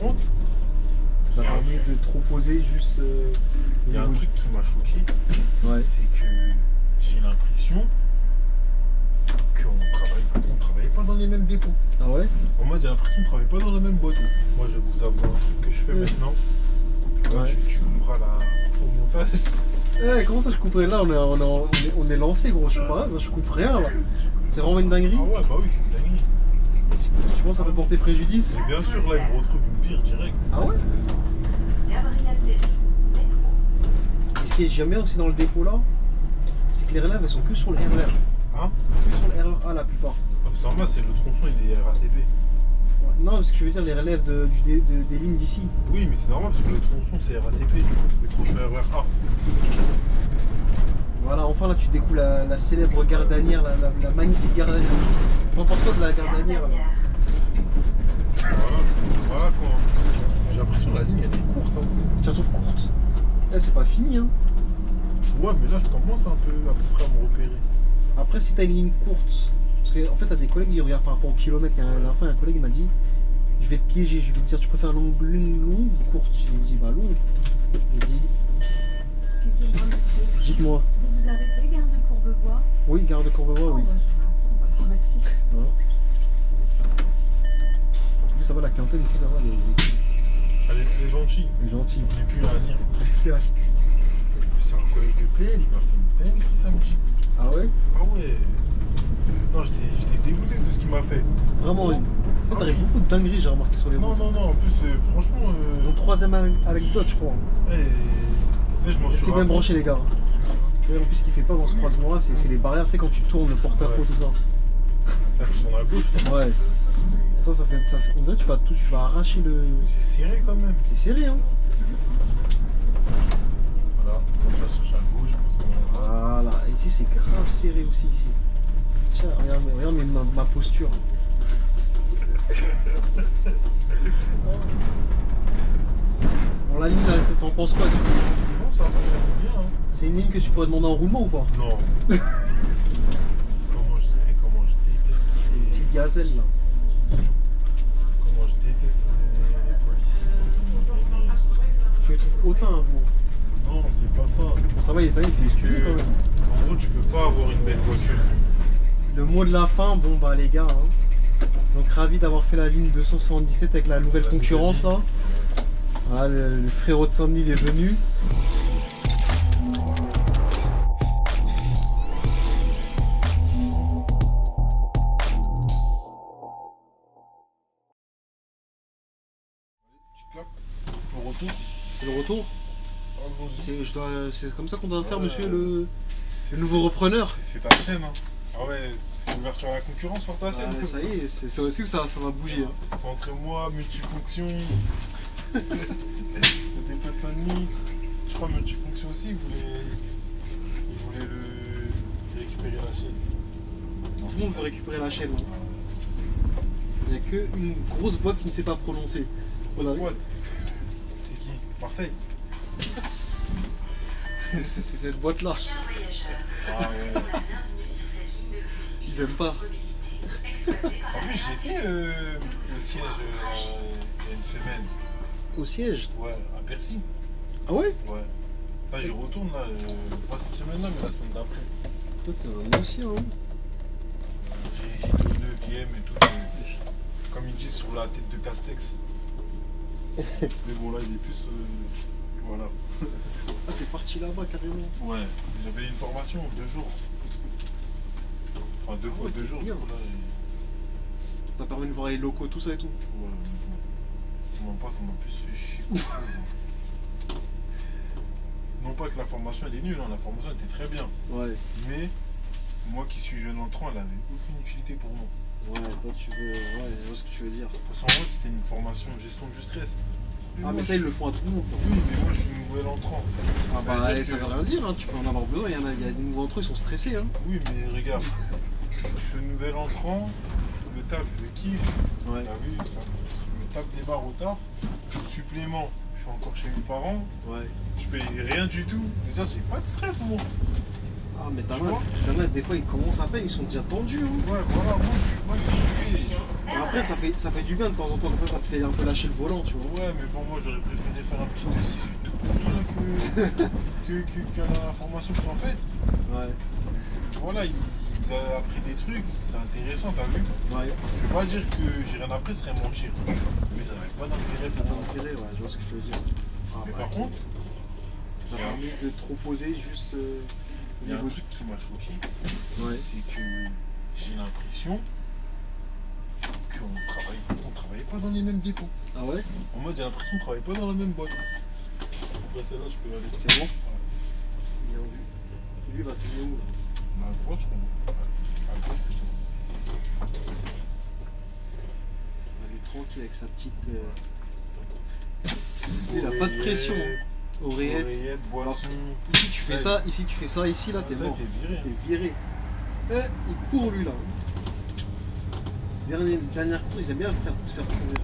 contre, Ça t'a permis de trop poser juste. il y a un truc qui m'a choqué, Ouais. c'est que j'ai l'impression qu'on travaillait pas dans les mêmes dépôts. Ah ouais? En mode, j'ai l'impression qu'on travaille pas dans la même boîte. Moi, je vais vous avouer un truc que je fais maintenant. Là, Ouais. tu couperas au montage. Eh, comment ça je couperais là? On est lancé, gros. Je coupe rien là. C'est vraiment une dinguerie. Ah ouais, bah oui, c'est une dinguerie. Tu penses que ça peut porter préjudice? Et bien sûr, là, il me retrouve une vire direct. Ah ouais? Et ce qui est jamais aussi dans le dépôt là, c'est que les relèves elles sont que sur le RER. Hein? Que sur le RER A la plupart. Ah, c'est normal, c'est le tronçon, il est RATP. Ouais. Non, ce que je veux dire, les relèves des lignes d'ici. Oui, mais c'est normal parce que le tronçon, c'est RATP. Le tronçon RER A. Voilà, enfin là tu découvres la célèbre gare d'Anières, la magnifique gare d'Anières. T'en penses quoi de la gare d'Anières là? Voilà quoi. J'ai l'impression que la ligne, elle est courte. Hein. Tu la trouves courte? Eh, c'est pas fini hein. Ouais, mais là, je commence un peu à peu près à me repérer. Après, si t'as une ligne courte, parce qu'en fait, t'as des collègues qui regardent par rapport au kilomètre. La dernière fois, un collègue m'a dit je vais te piéger, je vais te dire tu préfères longue ou courte? J'ai dit bah longue. J'ai dit Excusez-moi, monsieur. dites-moi. Vous vous arrêtez, gare de Courbevoie? Oui, gare de Courbevoie, oui. Oh, bah, je m'attends, merci. Voilà. En plus, ça va, la clientèle ici, ça va, Elle est gentille. les gentils. On n'est plus à lire. C'est un collègue de PL, il m'a fait une dinguerie samedi. Ah ouais? Ah ouais. Non, j'étais dégoûté de ce qu'il m'a fait. Vraiment, Non. toi, t'arrives beaucoup de dingueries, j'ai remarqué sur les Non, routes. non, non, en plus, franchement. Mon troisième anecdote, je crois. Ouais, là, je m'en suis Restez bien rappelé. branchés, les gars. Ouais, en plus, ce qui fait pas dans ce croisement-là, c'est les barrières, tu sais, quand tu tournes le porte-à-faux, Ouais. tout ça. Là, je tourne à gauche, là. Ouais. Ça fait. On dirait que tu vas arracher le. C'est serré quand même. C'est serré, hein. Voilà, je cherche à gauche pour tourner à droite. Voilà. Et ici, c'est grave serré aussi, ici. Tiens, regarde ma posture. Bon, la ligne, là, t'en penses quoi, tu Non, ça va, j'aime bien. Hein. C'est une ligne que tu pourrais demander en roulement ou pas? Non. comment je déteste C'est une petite gazelle, là. Comment je déteste les policiers. Tu les trouves hautains, vous. Non, c'est pas ça. Bon, ça va, il est taillé, c'est excusé quand même. En gros, tu peux pas avoir une belle voiture. Le mot de la fin, bon bah les gars, hein. Donc ravi d'avoir fait la ligne 277 avec la nouvelle concurrence là. Voilà, le frérot de Saint-Denis est venu. Tu claques au retour. C'est le retour. Allons-y. C'est comme ça qu'on doit faire, Ouais, monsieur le nouveau repreneur. C'est ta chaîne, hein. Ah ouais, c'est l'ouverture à la concurrence pour ta chaîne. Ouais, ça y est, c'est aussi où ça va bouger. Hein. C'est entre moi, multifonction, le dépôt de Saint-Denis. Je crois multifonction aussi, il voulait récupérer la chaîne. Tout le monde veut récupérer la chaîne. Hein. Il n'y a qu'une grosse boîte qui ne sait pas prononcer. Voilà. What? C'est qui? Marseille? C'est cette boîte là. Ah ouais. Ils aiment pas. En plus, j'étais au siège il y a une semaine. Au siège? Ouais, à Bercy. Ah ouais? Ouais. Là, j'y retourne, là, pas cette semaine-là, mais la semaine d'après. Toi t'es un ancien, hein. J'étais au 9ème et tout. Comme ils disent sur la tête de Castex. Mais bon, là, il est plus. Voilà. Ah, t'es parti là-bas carrément. Ouais, j'avais une formation 2 jours. Enfin, 2 fois 2 jours, du bien. coup, là. Ça t'a permis de voir les locaux, tout ça et tout. Ouais, non pas, ça m'a plus fait chier qu'autre chose. Non pas que la formation elle est nulle, hein, la formation était très bien. Ouais. Mais moi qui suis jeune entrant, elle avait aucune utilité pour moi. Ouais, toi tu veux. Ouais, je vois ce que tu veux dire. Parce qu'en fait, c'était une formation gestion du stress. Ah, mais ça, ils le font à tout le monde, ça. Oui, mais moi je suis nouvel entrant. Ah, veut bah, dire ça que- veut rien dire, hein. Tu peux en avoir besoin. Il y a des nouveaux entrants, ils sont stressés, hein. Oui, mais regarde, je suis nouvel entrant, le taf je le kiffe. Ouais. T'as vu, ça, je me tape des barres au taf. Le supplément, je suis encore chez mes parents. Ouais. Je paye rien du tout. C'est-à-dire, j'ai pas de stress, moi. Ah, mais Tu vois t'en as, des fois, ils commencent à peine, ils sont déjà tendus, hein. Ouais, voilà, moi je suis pas stressé. Et après, Après, ça fait du bien de temps en temps. Après, ça te fait un peu lâcher le volant, tu vois. Ouais, mais bon, moi j'aurais préféré faire un petit 2-6-8 tout pourri là que la formation soit faite. Ouais. Voilà, ils ont appris des trucs, c'est intéressant, t'as vu? Ouais. Je vais pas dire que j'ai rien appris, ce serait mentir. Mais ça n'avait pas d'intérêt, Ça ça. n'a pas d'intérêt, ouais, je vois ce que tu veux dire. Mais par contre, ça m'a permis de trop poser juste au il y a un niveau truc qui m'a choqué, Ouais. c'est que j'ai l'impression qu'on travaillait pas dans les mêmes dépôts. Ah ouais? En mode, j'ai l'impression qu'on travaillait pas dans la même boîte. Après celle-là, je peux y aller. C'est bon? Ouais. Bien vu. Lui, il va tourner où là? À droite, je crois. Ouais. À gauche, plutôt. On va lui tranquille avec sa petite. Il a pas de pression. Oreillette. Oreillette, boisson. Ici tu fais ça, ici là, t'es Ça, mort. t'es viré. T'es viré. Il court lui là. Dernière course, ils aiment bien te faire courir.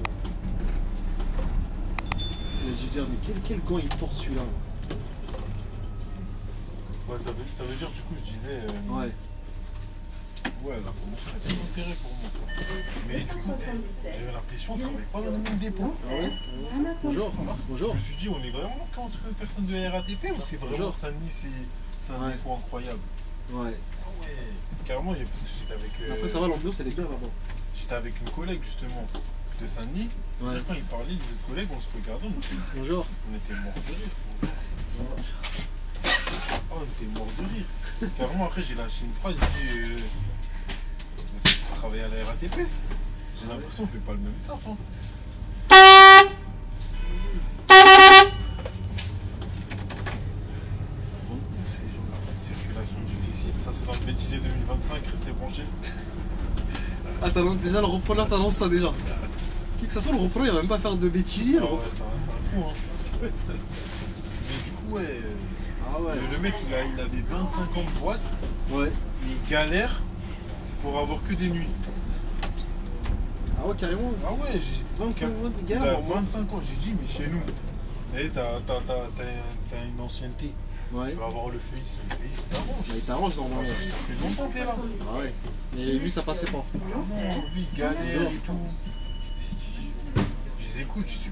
Je veux dire, mais quel gant il porte celui-là? Ouais, ça veut dire, du coup, je disais. Ouais. Ouais, la promotion a pas d'intérêt pour moi. Mais du coup, j'avais l'impression qu'on travaillait pas dans le même dépôt. Ah ouais? Bonjour. Bonjour. Je me suis dit, on est vraiment qu'entre personnes de RATP ou c'est vraiment Bonjour. Saint-Denis, c'est un Ouais. dépôt incroyable? Ouais. Ah ouais, carrément, parce que j'étais avec. Après ça va, l'ambiance elle est bien là-bas. J'étais avec une collègue justement de Saint-Denis. Ouais. Quand il parlait, les autres collègues, on se regardait, on Bonjour. était morts de rire. Bonjour. Oh, on était morts de rire. Carrément, après, j'ai lâché une phrase, j'ai dit vous travaillez à la RATP? J'ai l'impression qu'on fait pas le même taf. Hein. Circulation difficile, ça c'est dans le bêtisier 2025, restez branchés. Ah, déjà le repreneur t'annonce ça déjà. Qui que ça soit, le repreneur il va même pas faire de bêtises. Ah ouais, c'est un coup. Hein. Mais du coup, ouais. Ah ouais. Le mec, il avait 25 ans de boîte, Ouais. il galère pour avoir que des nuits. Ah ouais, carrément. Ah ouais, j'ai 25 ans de T'as gars. 25 ans, j'ai dit, mais chez nous, t'as une ancienneté. Ouais. Tu vas avoir le feuillis, t'arranges. Bah, il t'arrange normalement. Parce que ça fait longtemps que t'es là. Ah ouais. Et lui ça passait pas. Ah non, lui, il galère et tout. Je les écoute, je dis,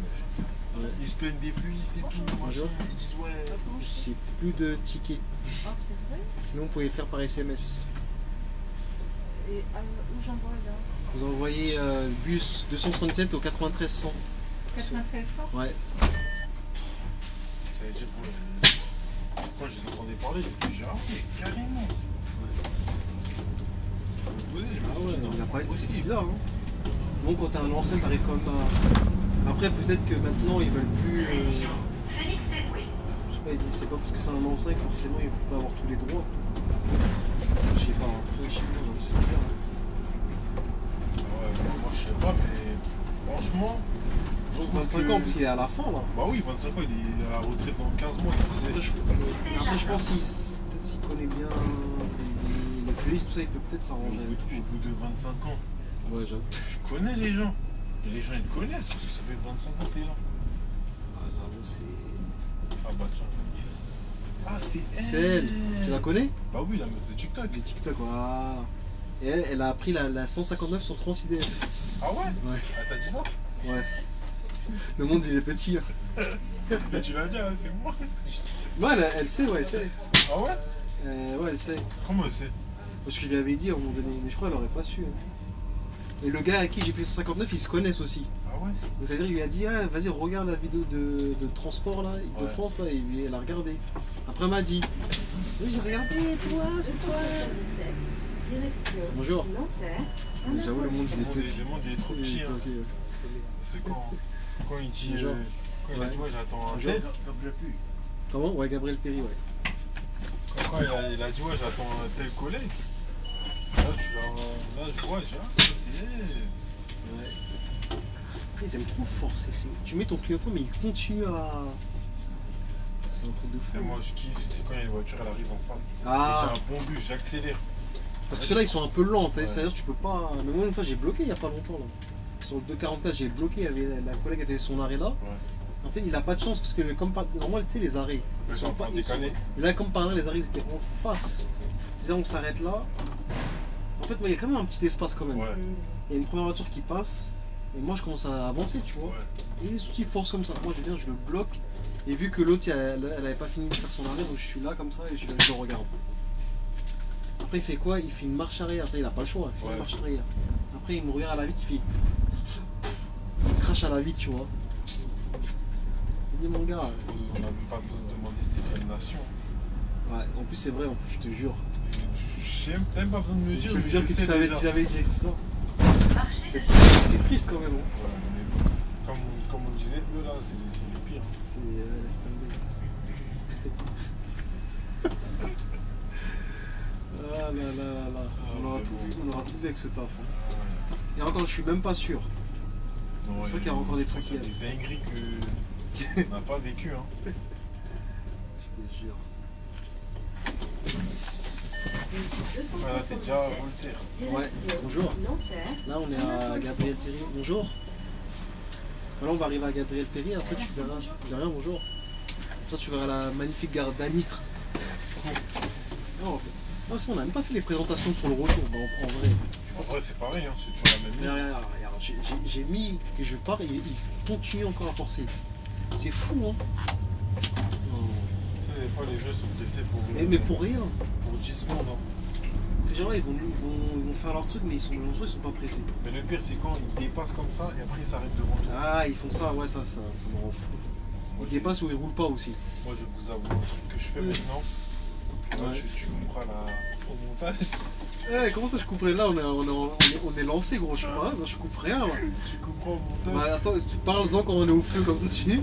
Ouais. ils se plaignent des feuillistes et tout. Bonjour. Ils disent, ouais. J'ai plus de tickets. Ah, c'est vrai? Sinon vous pouvez faire par SMS. Et où j'envoie là? Vous envoyez bus 267 au 93 100. 93 100? Ouais. Ça veut dire, ouais. Quand je les entendais parler, je me suis dit, ah ouais, carrément. Je me posais, je me Ah suis ouais, dit, non, il a pas c'est c'est possible. bizarre hein. Donc quand t'es un ancien t'arrives quand même à. Après peut-être que maintenant ils veulent plus. Je sais pas, ils disent c'est pas parce que c'est un ancien que forcément il peut pas avoir tous les droits. Je sais pas, après je sais pas, j'avoue c'est bizarre. Ouais, moi je sais pas, mais franchement. je trouve 25 que- ans en plus il est à la fin là. Bah oui, 25 ans, il est à la retraite dans 15 mois. Après je pense peut-être s'il connaît bien les feuilles, tout ça, il peut peut-être Au s'arranger avec bout, lui. au bout de 25 ans, Ouais, j'avoue. je connais les gens. Et les gens ils te connaissent parce que ça fait 25 ans que t'es là. Ah, j'avoue, c'est. Ah bah tiens. Ah c'est elle. C'est elle. Tu la connais? Bah oui, la meuf de TikTok. Les TikTok, voilà. Et elle a appris la 159 sur Transidf. Ah ouais? Ouais. Ah t'as dit ça? Ouais. Le monde il est petit. Hein. Mais tu l'as dit, hein, c'est moi. Ouais, elle sait, ouais, elle sait. Ah ouais? Ouais, elle sait. Comment c'est? Parce que je lui avais dit à un moment donné, mais je crois qu'elle aurait pas su. Hein. Et le gars à qui j'ai fait 159, ils se connaissent aussi. Ah ouais? Donc ça veut dire qu'il lui a dit, ah, vas-y, regarde la vidéo de transport là, de Ouais. France là, et elle a regardé. Après elle m'a dit, oui, j'ai regardé, toi, c'est toi. Bonjour. Mais j'avoue, le monde il est petit. Le monde il est trop Il est petit. Hein. petit, ouais. C'est quand il dit. Bonjour. Quand il a Ouais. dit ouais j'attends un Bonjour. tel. Comment? Ouais, Gabriel Péry, ouais. Quand il a dit ouais j'attends un tel collègue. Là je vois, j'ai c'est elle. Ouais. Après, ils aiment trop forcer. Tu mets ton clignotant, mais il continue à. C'est un truc de fou. Et moi je kiffe, c'est quand il y a une voiture elle arrive en face. Ah. Et j'ai un bon bus, j'accélère. Parce que ceux-là, ils sont un peu lents. Ouais. C'est-à-dire, tu peux pas. Mais moi, une fois, j'ai bloqué il y a pas longtemps là. Sur le 244, j'ai bloqué. Il y avait la collègue qui a fait son arrêt là. Ouais. En fait, il a pas de chance parce que, comme par... normalement, tu sais, les arrêts. Ils sont pas décalés. Et là, comme par hasard, les arrêts, ils étaient en face. C'est-à-dire, on s'arrête là. En fait, moi, il y a quand même un petit espace quand même. Ouais. il y a une première voiture qui passe, et moi je commence à avancer, tu vois. Ouais. Et les outils forcent comme ça. Moi je viens, je le bloque, et vu que l'autre elle avait pas fini de faire son arrêt, donc je suis là comme ça et je le regarde. Après il fait quoi? Il fait une marche arrière, après il a pas le choix, il fait une marche arrière. Après il me regarde à la vitre, il fait. Il crache à la vitre, tu vois. Il dit mon gars. On n'a même pas besoin de demander c'était quelle nation. Ouais, en plus c'est vrai, en plus je te jure. T'as même pas besoin de me dire. Tu veux dire que tu savais déjà, c'est ça. C'est triste quand même. Hein. Ouais, mais comme on disait, eux là, c'est les pires. C'est. Laisse tomber. Ah là là là là. On aura tout vu avec ce taf. Hein. Et encore, je suis même pas sûr. Ouais, je sens qu'il y a encore des trucs. Il y a des dingueries qu'on n'a pas vécu. Hein. Je te jure. Ah, là, t'es déjà à Voltaire. Ouais, bonjour. Là, on est à Gabriel Péry. Bonjour. Voilà, on va arriver à Gabriel Péry. Après, tu verras. Je dis rien, bonjour. Ça, tu verras la magnifique gare d'Anicre. Non, on n'a même pas fait les présentations sur le retour, en vrai. En vrai, c'est pareil, hein, c'est toujours la même ligne. Regarde, j'ai mis que je pars et il continue encore à forcer. C'est fou, hein. Non. Tu sais, des fois, les jeux sont blessés pour. Mais pour rien. Pour 10 secondes. Hein. Ces gens-là, ils vont faire leur truc, mais ils sont pas pressés. Mais le pire, c'est quand ils dépassent comme ça et après ils s'arrêtent devant toi. Ah, ils font ça, ouais, ça me rend fou. Ils dépassent ou ils roulent pas aussi. Moi, je vous avoue un truc que je fais maintenant. Là, tu couperas au montage. Eh, comment ça je couperais là? On est lancé, gros, je sais pas, je coupe rien. Là. Tu couperas au montage. Bah attends, tu parles-en quand on est au feu comme ça, tu dis.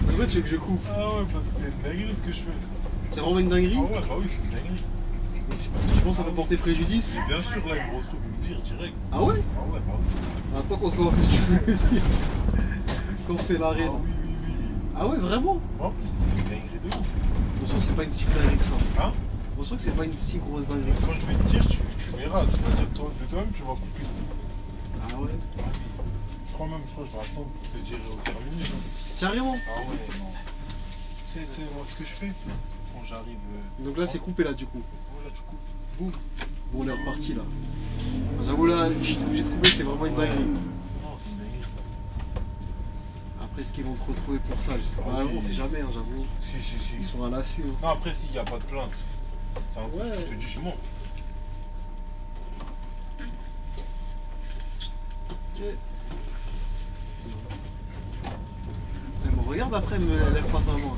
Pourquoi tu veux que je coupe? Ah ouais, parce que c'est une dinguerie ce que je fais. C'est vraiment une dinguerie? Ah ouais, bah oui, c'est une dinguerie. Et tu penses que ça peut porter préjudice? Et bien sûr, là, il me retrouve, il me vire direct. Ah ouais? Ah ouais, bah oui. Attends qu'on soit fait, qu'on fait l'arrêt. Ah oui, oui, oui. Ah ouais, vraiment? Oh, c'est une dinguerie de ouf. On sent que c'est pas une si dinguerie que ça. Hein? On sent que c'est pas une si grosse dinguerie que ça. Quand je vais te dire, tu verras, tu vas dire de toi-même, tu vas couper. Ah ouais? Ah oui. Je crois, je dois attendre pour te dire au terminé. Carrément? Ah ouais, non. Tu sais, moi, ce que je fais, quand j'arrive. Donc là, c'est coupé là, du coup. Voilà, tu coupes. Boum. Bon, on est reparti là. J'avoue, là, je suis obligé de couper, c'est vraiment une dinguerie. Non, c'est une dinguerie. Après, est-ce qu'ils vont te retrouver pour ça? Je sais pas, on sait jamais, hein, j'avoue. Si. Ils sont à l'affût. Hein. Non, après, s'il n'y a pas de plainte, c'est un coup, Ouais. je te dis, je monte. Elle me regarde après, elle me lève pas sa main.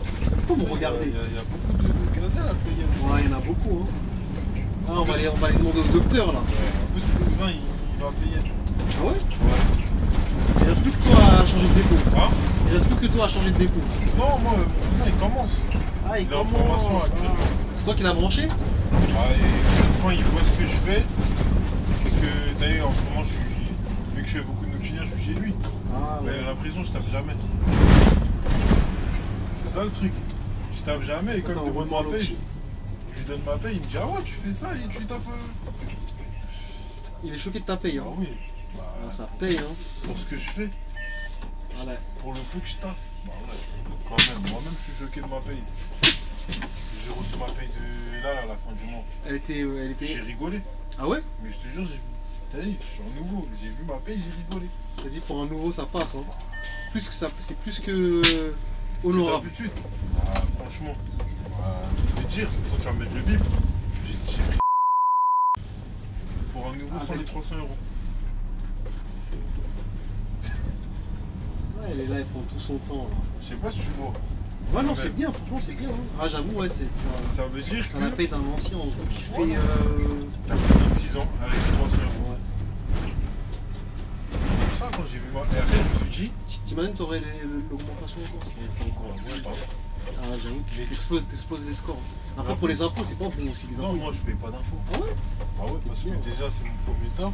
Pourquoi me regarder? Il y a beaucoup de gazelles à payer. Ouais, il y en a beaucoup. Hein. Ah, on va les demander au docteur là. En plus, le cousin, il va payer. Ah ouais? Ouais. Il reste plus que toi à changer de dépôt. Hein? Il reste plus que toi à changer de dépôt. Non, moi, mon cousin, il commence. Ah, il est en formation actuellement. C'est toi qui l'as branché? Ah, et quand il voit ce que je fais, parce que t'as vu, en ce moment, vu que je fais beaucoup de noquinières, je suis chez lui. Ah Mais ouais. à la prison, je tape jamais. C'est ça le truc. Je tape jamais et comme il me demande ma paye, je lui donne ma paye, il me dit ah ouais, tu fais ça et tu taffes. Il est choqué de ta paye. Hein. Ah oui. Bah, Ah, ça paye, hein. pour ce que je fais, Voilà. pour le peu que je taffe, bah ouais, quand même. Moi-même, je suis choqué de ma paye. J'ai reçu ma paye de là à la fin du mois. Elle était. J'ai rigolé. Ah ouais? Mais je te jure, t'as vu, je suis un nouveau. J'ai vu ma paye, j'ai rigolé. T'as dit pour un nouveau ça passe. Hein. Plus que ça, c'est plus que honorable. D'habitude. Ah, franchement, je vais te dire, faut que tu vas mettre le bip. J'ai pris pour un nouveau sans les 300 €. Ouais, elle est là, elle prend tout son temps. Là. Je sais pas si tu vois. Ouais, non, Ouais. c'est bien, franchement, c'est bien. Hein. Ah, j'avoue, ouais, c'est. Ça veut dire que On a payé d'un ancien en gros qui fait. t'as fait 5-6 ans avec les 300 €. Ouais. Comme ça, quand j'ai vu ma. Et après, je me suis dit. T'imagines, t'aurais l'augmentation encore si elle était encore. Ouais, pardon. Ah, j'avoue, Mais- t'exploses les scores. Après, pour les impôts, c'est pas bon aussi, les Non, impôts. moi je paye pas d'impôts. Ah ouais? Ah ouais, parce que déjà c'est mon premier taf.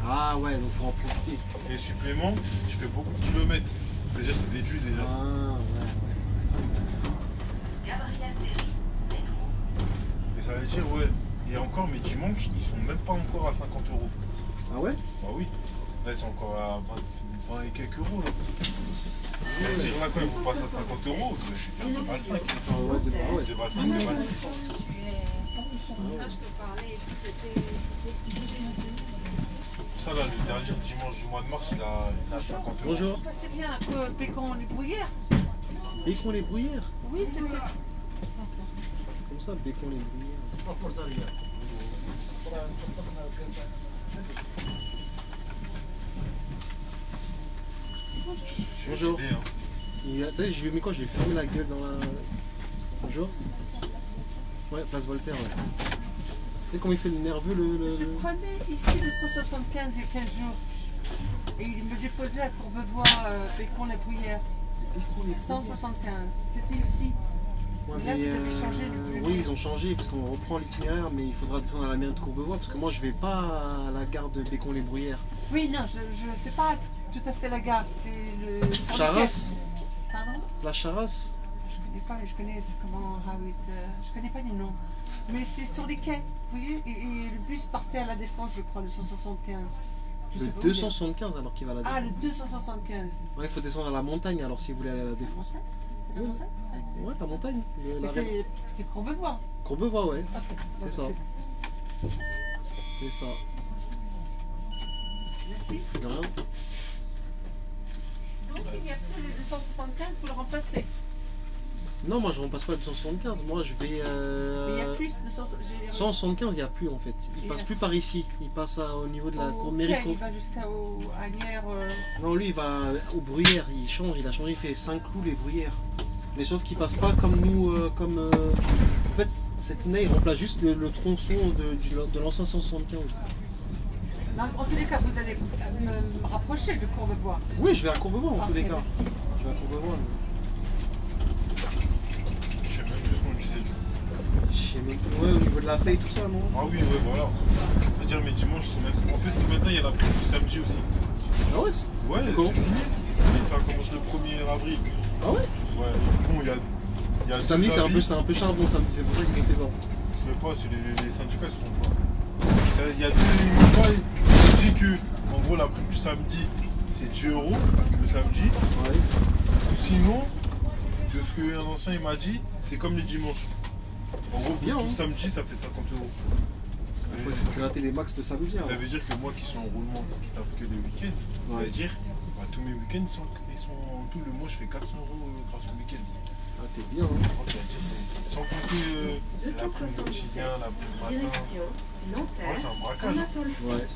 Ah ouais, donc faut en profiter. Et supplément, je fais beaucoup de kilomètres. C'est-à-dire c'est déduit déjà. Ah ouais. Et ça veut dire, ouais. Et encore, mes dimanches, ils sont même pas encore à 50 €. Ah ouais? Bah oui. Là, ils sont encore à 20 et quelques euros. Là. Ça veut dire, là, quand ils vont passer à 50 €, je vais faire 2,5 €. Ah ouais, de bah ouais. 2,5 €, 2,6 €. Là, je te parlais et tout était. Ça là, le dernier dimanche du mois de mars, il a 50 euros. Bonjour. C'est bien que Pécon les bruyères. Bécon les bruyères. Oui, c'était ça. Comme ça, bécon les bruyères. Bonjour. Attendez, je lui ai mis quoi? Je lui ai fermé la gueule dans la. Bonjour. Ouais, place Voltaire, ouais. Vous savez comment il fait le nerveux Je prenais ici le 175 il y a 15 jours. Et il me déposait à Courbevoie, Pécon les bruyères. 175. C'était ici. Ouais, Là, vous avez changé depuis. oui, ils ont changé parce qu'on reprend l'itinéraire, mais il faudra descendre à la mairie de Courbevoie parce que moi je vais pas à la gare de Bécon-les-Bruyères. Oui, non, je sais pas tout à fait la gare, c'est le. Charras. Pardon? La Charras. Je connais pas, je connais comment, je connais pas les noms. Mais c'est sur les quais, vous voyez, et le bus partait à la Défense, je crois, le 175. Je sais Le pas où 275 alors qu'il va à la Défense. Ah, le 275. Ouais, il faut descendre à la montagne alors si vous voulez aller à la Défense. C'est la montagne, c'est ça? Ouais, la montagne. C'est Courbevoie. Courbevoie, ouais. Ok, C'est donc ça. C'est ça. Merci. De rien. Donc il n'y a plus le 175, vous le remplacez. Non, moi je remplace pas le 275. Moi je vais. Mais il y a plus de 175, il n'y a plus en fait. Il passe plus par ici. Il passe au niveau de la mairie. Il va jusqu'au Agnières. Non, lui il va au Bruyères. Il change. Il a changé. Il fait Saint-Cloud les Bruyères. Mais sauf qu'il passe pas comme nous. En fait, cette ligne il remplace juste le tronçon de l'ancien 175. En tous les cas, vous allez me rapprocher de Courbevoie. Oui, je vais à Courbevoie en tous les cas. Merci. Je vais à Courbevoie. Je sais même plus ce qu'on disait du coup. Je sais même plus. Ouais, au niveau de la paye, tout ça, non? Ah oui, ouais, voilà. C'est-à-dire, mais dimanche, c'est même. En plus, maintenant, il y a la prime du samedi aussi. Ah ouais? Ouais, Comment? c'est signé. Ça commence le 1er avril. Ah ouais? Ouais. Bon, il y a Le samedi, c'est un peu charbon samedi, c'est pour ça qu'ils ont fait ça. Je sais pas, c'est les syndicats, ils se sont pas. Il y a une fois, il dit que, en gros, la prime du samedi, c'est 10 € le samedi. Ouais. Ou sinon, de ce qu'un ancien il m'a dit, c'est comme les dimanches. En gros, bien, tout hein. samedi, ça fait 50 €. Il faut essayer de gratter les max de samedi. Ça veut dire que moi qui suis en roulement, qui tape que les week-ends, ça veut dire bah, tous mes week-ends, ils sont tout le mois, je fais 400 € grâce au week-end. Ah, t'es bien, hein. Sans compter la prime quotidien, la prime matin. Ouais, c'est un braquage. Ouais.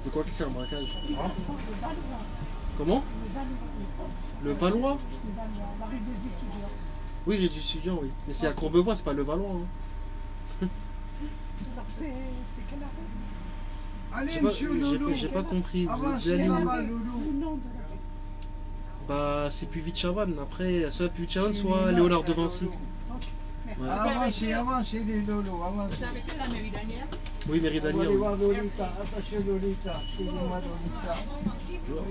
De quoi que c'est un braquage? Hein? Comment? Le Valois? Oui, j'ai du étudiant, oui. Mais c'est à Courbevoie, c'est pas le Valois. Hein. Alors c'est quelle arrêt? Allez, monsieur Loulou. J'ai pas compris. Vous Avancez êtes allé où? là-bas, Loulou. Bah, c'est plus vite Chavannes. Après, soit plus vite Chavannes, soit Léonard de Vinci. Ouais. Avancez, avancez les Loulou, avancez. Vous avez fait la mairie d'Agnières? Oui, Mairie On va d'Agnières. aller Oui. voir Lolita. Attention Lolita. Excusez-moi Lolita.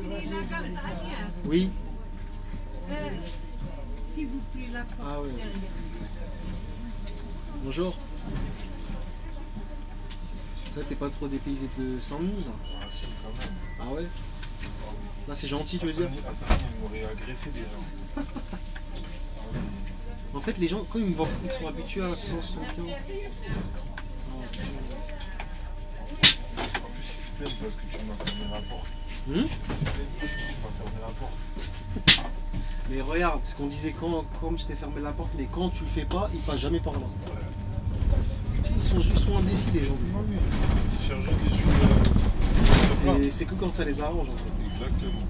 La gare d'Agnières. Oui. S'il vous plaît, la porte. Ah oui. Bonjour. Ça, t'es pas trop dépaysé de Saint-Denis là? Ah, si, quand même. Ah ouais? Là, c'est gentil, tu veux dire? À Saint-Denis, ils m'auraient agressé déjà. En fait, les gens, quand ils me voient, ils sont habitués à 175. En plus, ils se plaignent parce que tu m'as fermé la porte. Ils se plaignent parce que tu m'as fermé la porte. Mais regarde, ce qu'on disait comme je t'ai fermé la porte, mais quand tu le fais pas, ils passent jamais par là. Ils sont indécis les gens. des fois. Ah oui, ils cherchent des choses. C'est que comme ça les arrange en fait. Exactement.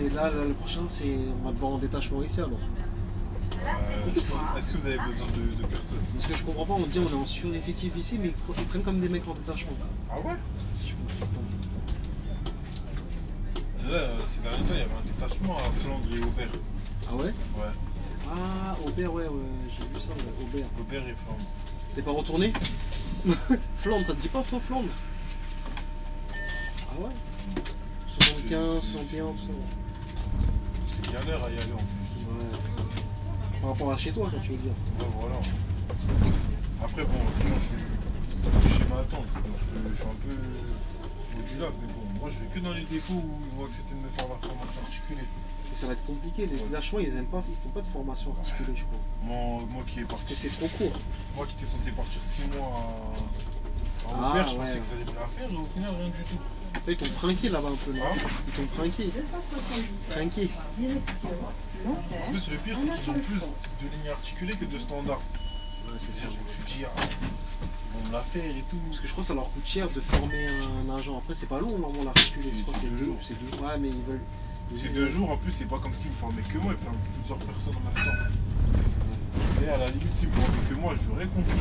Et là, le prochain, on va te voir en détachement ici alors. Est-ce que vous avez besoin de personnes? Parce que je comprends pas, on dit on est en sureffectif ici, mais ils prennent comme des mecs en détachement. Ah ouais? Je comprends pas. Là, ces derniers temps, il y avait un détachement à Flandre et Aubert. Ah ouais? Ouais. Ah, Aubert, ouais, j'ai vu ça, ouais, Aubert. Aubert et Flandre. T'es pas retourné? Flandre, ça te dit pas toi, Flandre? Ah ouais? 75, 61, tout ça. C'est galère à y aller en plus. Ouais. Par rapport à chez toi, quand tu veux dire. Ouais, voilà. Après, bon, sinon, je suis chez ma tante, donc je suis un peu modulable, mais bon, moi je vais que dans les dépôts où ils vont accepter de me faire la formation articulée. Et ça va être compliqué. Les lâchements, ils aiment pas, ils font pas de formation articulée, je crois. Moi qui est Parce parti, que c'est trop court. moi qui étais censé partir 6 mois à Ah, Aubert, je ouais. pensais que ça allait bien faire et au final rien du tout. Là, ils t'ont prinqué là-bas un peu, non? Hein? Ils t'ont prinqué. Prinqué. En plus, le pire, c'est qu'ils ont plus de lignes articulées que de standards. Ouais, c'est ça. Je me suis dit, ah, ils vont me la faire et tout. Parce que je crois que ça leur coûte cher de former un agent. Après, c'est pas long, normalement, l'articulé. Je crois que C'est 2 jours. C'est 2 jours. Ouais, mais ils veulent. C'est 2 jours, en plus, c'est pas comme s'ils me formaient que moi, ils forment plusieurs personnes en même temps. Et à la limite, s'ils me formaient que moi, j'aurais compris.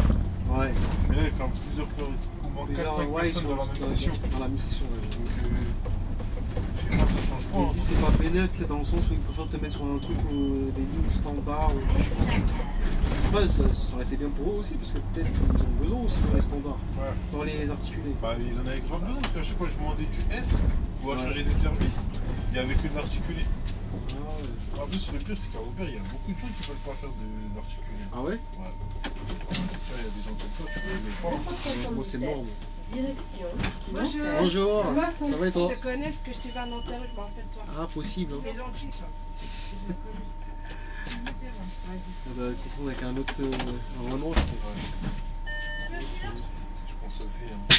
Ouais. Mais là, ils forment plusieurs personnes, au moins 4-5 Ouais, ils personnes sont dans la même session. Dans la même session, ouais. Donc, je sais pas, ça change quoi. Mais si c'est pas bénéfique, peut-être dans le sens où ils préfèrent te mettre sur un truc des lignes standards. Après, ça aurait été bien pour eux aussi, parce que peut-être ils ont besoin aussi dans les standards, Ouais. dans les articulés. Bah, ils en avaient grave besoin, parce qu'à chaque fois, je demandais du S ou à Ouais. changer des services, il n'y avait que de l'articulé. Ah ouais. En plus, le pire, c'est qu'à Aubert, il y a beaucoup de gens qui ne veulent pas faire de l'articulé. Ah ouais? Ouais. Ça, il y a des gens comme toi, tu ne veux pas. Moi, c'est mort. moi. Direction. Bonjour. Bonjour. Ça va Ça va et toi? Je connais parce que je t'ai vu à Nanterre, je me rappelle de toi. Ah, possible. Hein. T'es gentil, quoi. Ça doit confondre avec un autre un Renoir, je pense. Ouais. Je pense aussi. Hein.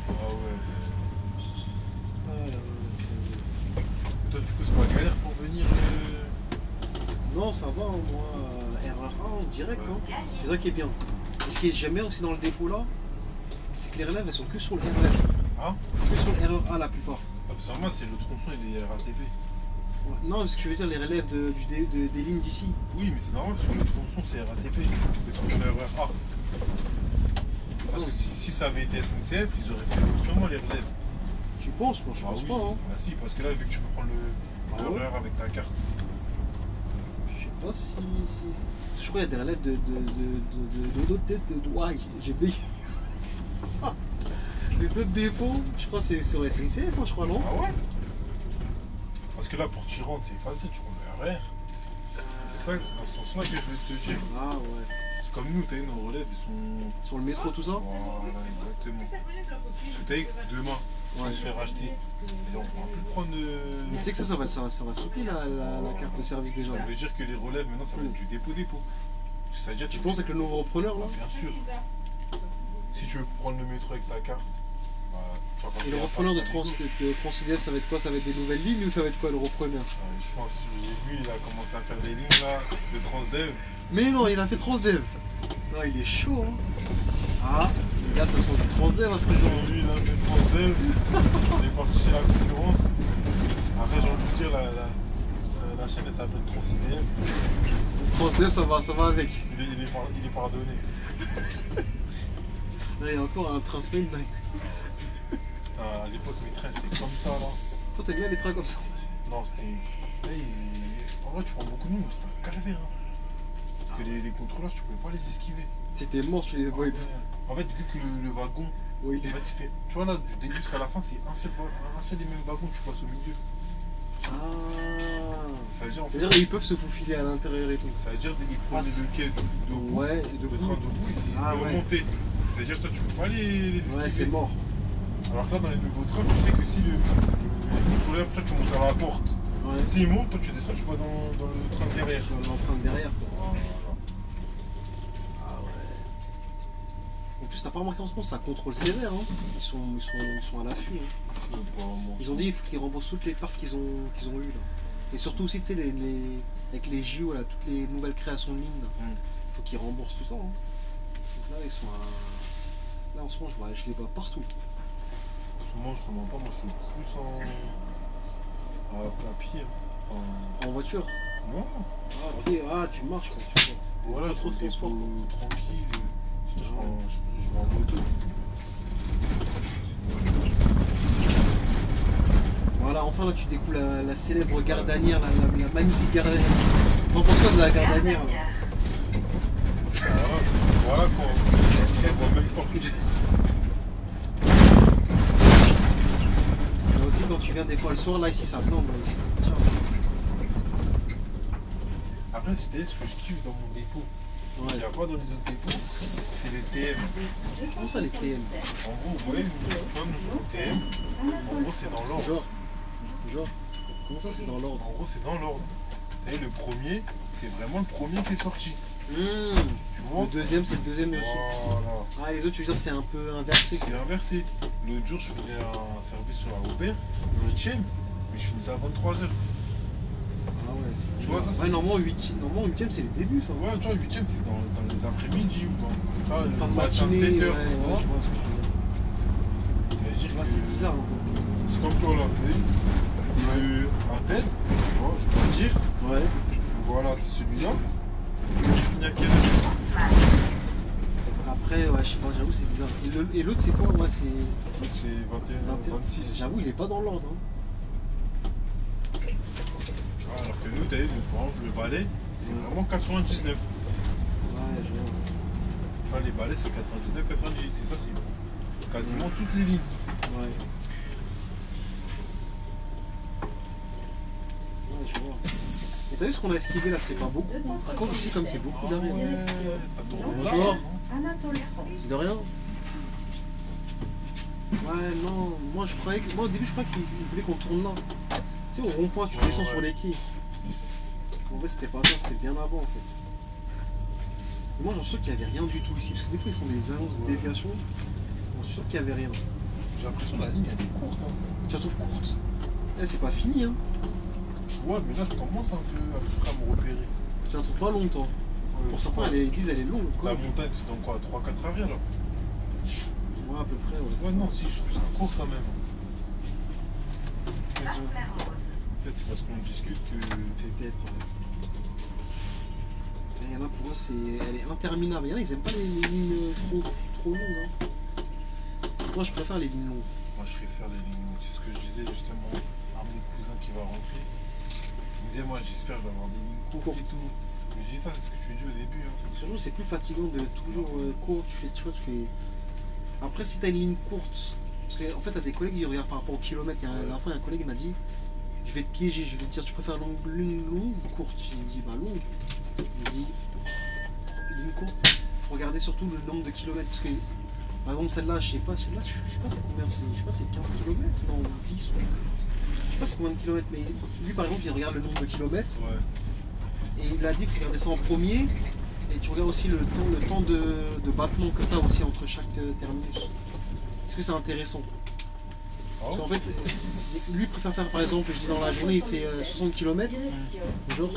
Ah ouais. Ah, là, là, c'était- Toi, du coup, c'est pas galère pour venir. Non, ça va, hein, moi, RR1 direct, Ouais. hein. C'est ça qui est bien. Et ce qui est jamais aussi dans le dépôt là, c'est que les relèves elles sont que sur le RR. Hein? Que sur le RR1 la plupart. Ah, parce que moi, c'est le tronçon et les RATP. Ouais. Non, ce que je veux dire, les relèves des lignes d'ici. Oui, mais c'est normal parce que le tronçon, c'est RATP. Le tronçon RRA. Parce que si ça avait été SNCF, ils auraient fait autrement les relèves. Tu penses? Moi, je Ah pense oui. pas. Hein. Bah si, parce que là, vu que tu peux prendre Ah le ouais? RER avec ta carte. Je sais pas si. Je crois qu'il y a des relèves d'autres têtes de. Ouais, j'ai oublié. D'autres dépôts. Je crois que c'est sur SNCF, moi, je crois, non? Ah ouais? Parce que là, pour t'y rendre, c'est facile, tu prends le RER. C'est ça, c'est dans ce sens-là que je vais te dire. Ah ouais. C'est comme nous, t'as vu, nos relèves, ils sont. Sur le métro, tout ça? Voilà, exactement. Parce que t'as vu que demain, si on Ouais. se fait racheter, et là, on pourra plus prendre. Mais tu sais que ça va sauter la carte de service déjà. Ça veut dire que les relèves, maintenant, ça va être du dépôt-dépôt. Ça veut dire, Tu penses avec le nouveau repreneur là? Ah, bien sûr. Si tu veux prendre le métro avec ta carte, bah, tu vas pas Et le payer un repreneur de passe Transidef, ça va être quoi? Ça va être des nouvelles lignes ou ça va être quoi le repreneur? Je pense, j'ai vu, il a commencé à faire des lignes là, de Transdev. Mais non, il a fait Transdev. Non, il est chaud hein. Ah, les gars, ça sent du Transdev à ce que je vois. Lui, il a fait Transdev, il est parti chez la concurrence. Après, j'ai envie de dire, la chaîne elle s'appelle TransIDF. Transdev, ça va avec. Il est pardonné. Là, il y a encore un train semaine dingue. Putain, à l'époque, mes trains c'était comme ça là. Toi, t'aimes bien les trains comme ça? Non, c'était. Hey, en vrai, tu prends beaucoup de monde, mais c'était un calvaire. Hein. Parce que les contrôleurs, tu pouvais pas les esquiver. C'était mort, tu les vois et tout. En fait, vu que le wagon, Oui, en fait, il fait. Tu vois là, du début jusqu'à la fin, c'est un seul et même wagon que tu passes au milieu. Ah. Ça veut dire, en fait, C'est-à-dire, ils peuvent se faufiler à l'intérieur et tout. ça veut dire qu'ils prenaient le quai debout, Ouais, le train debout et Ah le ouais. remonter. C'est-à-dire, toi, tu peux pas les esquiver. Ouais, c'est mort. Alors que là, dans les nouveaux trains, tu sais que si le contrôleur, toi, tu montes à la porte. Ouais. S'il monte, toi, tu descends, tu vas dans le train derrière. Dans le train de derrière. Quoi. Ah ouais. En plus, t'as pas remarqué en ce moment, ça contrôle sévère. Hein. Ils sont à l'affût. Hein. Ils ont dit qu'il faut qu'ils remboursent toutes les parts qu'ils ont eues là. Et surtout aussi, tu sais, avec les JO, là, toutes les nouvelles créations de lignes, il faut qu'ils remboursent tout ça. Hein. Donc là, ils sont à... Là, en ce moment, je les vois partout. Moi, je te mens pas, moi, je suis plus à pied. Hein. Enfin, En voiture. non. Ah, ok, ah, tu marches quoi. Tu vois. Voilà, Pas je trop fais de des transport. pots tranquille. Sinon, je vais en moto. Voilà, enfin là, tu découvres la célèbre Gardanière, la magnifique Gardanière. T'en penses quoi de la Gardanière là? Voilà quoi. Je vois même pas. Là aussi, quand tu viens des fois le soir, là ici, ça plombe. Là, ici. Tiens. Après, c'était ce que je kiffe dans mon dépôt. qu'il n'y a pas dans les autres dépôts, c'est les TM. Comment ça les TM? En gros, vous voyez, tu vois, nous sur le TM, en gros, c'est dans l'ordre. Genre, comment ça c'est dans l'ordre? En gros, c'est dans l'ordre. Et le premier, c'est vraiment le premier qui est sorti. Tu vois? Le deuxième, c'est le deuxième aussi. Voilà. Ah, les autres, tu veux dire, c'est un peu inversé. C'est inversé. L'autre jour, je faisais un service sur la Aubert, 8ème, mais je finissais à 23h. Ah ouais, c'est... Tu vois, ça, c'est... Ouais, normalement, 8ème, c'est les débuts, ça. Ouais, tu vois, 8ème, c'est dans les après-midi ou dans Fin de le matin, matinée, 7h. ouais, je vois ce que tu veux dire. Ça veut dire Là, que... c'est bizarre, en C'est comme toi, là, tu sais. Un tel, tu vois, je vais te dire, fait. Ouais. voilà, t'es celui-là. Tu finis à quelle heure? Après, ouais, je sais pas, j'avoue, c'est bizarre. Et l'autre, c'est quoi? Moi, c'est... L'autre, c'est 21, 26. J'avoue, il est pas dans l'ordre. Hein. Tu vois, alors que nous, t'as vu, par exemple, le balai, c'est vraiment 99. Ouais, je vois. Tu vois, les balais, c'est 99, 98. Et ça, c'est quasiment toutes les lignes. Ouais. Ouais, je vois. Et t'as vu ce qu'on a esquivé là, c'est pas beaucoup. Par contre, ici, comme c'est beaucoup d'arrêts. T'as ton Bonjour. Anatole France. De rien. Ouais, non, moi je croyais que. Moi au début, je croyais qu'il voulait qu'on tourne là. Tu sais, au rond-point, tu descends sur les quais. En vrai, c'était pas ça, c'était bien avant en fait. Et moi, j'en suis sûr qu'il n'y avait rien du tout ici. Parce que des fois, ils font des annonces de déviation. J'en suis sûr qu'il n'y avait rien. J'ai l'impression que la ligne, elle est courte. Hein. Tu la trouves courte? Eh, c'est pas fini, hein. Ouais, mais là, je commence un peu à peu près à me repérer. Tu la trouves pas longtemps. Pour certains, ils disent elle est longue. Quoi. La montagne, c'est dans quoi? 3-4 arrêts là? Ouais, à peu près, ouais. Ouais, non, si, je trouve ça court quand même. Peut-être c'est parce qu'on discute que. Peut-être. Il y en a pour eux, elle est interminable. Il y en a, ils aiment pas les lignes trop longues. Hein. Moi, je préfère les lignes longues. Moi, je préfère les lignes longues. C'est ce que je disais justement à mon cousin qui va rentrer. Il me disait, moi, j'espère que je vais avoir des lignes courtes et tout. Je dis ça, c'est ce que tu dis au début. Hein. Surtout, c'est plus fatigant de toujours court. Tu vois, tu fais. Après, si tu as une ligne courte, parce qu'en fait, tu as des collègues qui regardent par rapport au kilomètre. La dernière fois, il y a un collègue qui m'a dit, je vais te piéger, je vais te dire, tu préfères longue ou courte? J'ai dit, bah longue. Il me dit, ligne courte, il faut regarder surtout le nombre de kilomètres. Parce que, par exemple, celle-là, je sais pas c'est combien, je sais pas, c'est 15 km, non, 10, je sais pas c'est combien de kilomètres, mais lui, par exemple, il regarde le nombre de kilomètres. Ouais. Et il a dit, il faut regarder ça en premier. Et tu regardes aussi le temps de battement que tu as aussi entre chaque terminus. Est-ce que c'est intéressant? Parce qu'en fait, lui préfère faire par exemple, je dis dans la journée, il fait 60 km. Bonjour.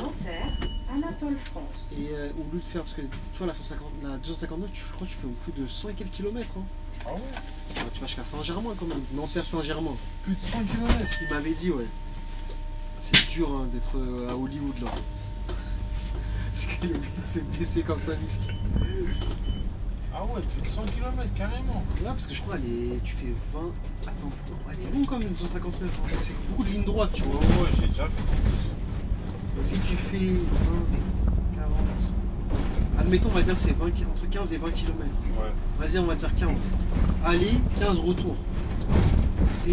Anatole France. Et au lieu de faire, parce que tu vois, la 259, je crois que tu fais au plus de 100 et quelques kilomètres. Hein. Ah ouais? Tu vas jusqu'à Saint-Germain quand même, Nanterre-Saint-Germain. Plus de 100 km. Ce qu'il m'avait dit, ouais. C'est dur hein, d'être à Hollywood là. Parce qu'il est obligé de se baisser comme ça, Whisky. Ah ouais, plus de 100 km carrément. Ouais, parce que je crois tu fais 20. Attends, elle est longue quand même, 259. Hein. C'est beaucoup de lignes droites, tu vois. Ouais, j'ai déjà fait en plus. Donc si tu fais 20, 40. Admettons, on va dire c'est entre 15 et 20 km. Ouais. Vas-y, on va dire 15. Aller, 15 retours. C'est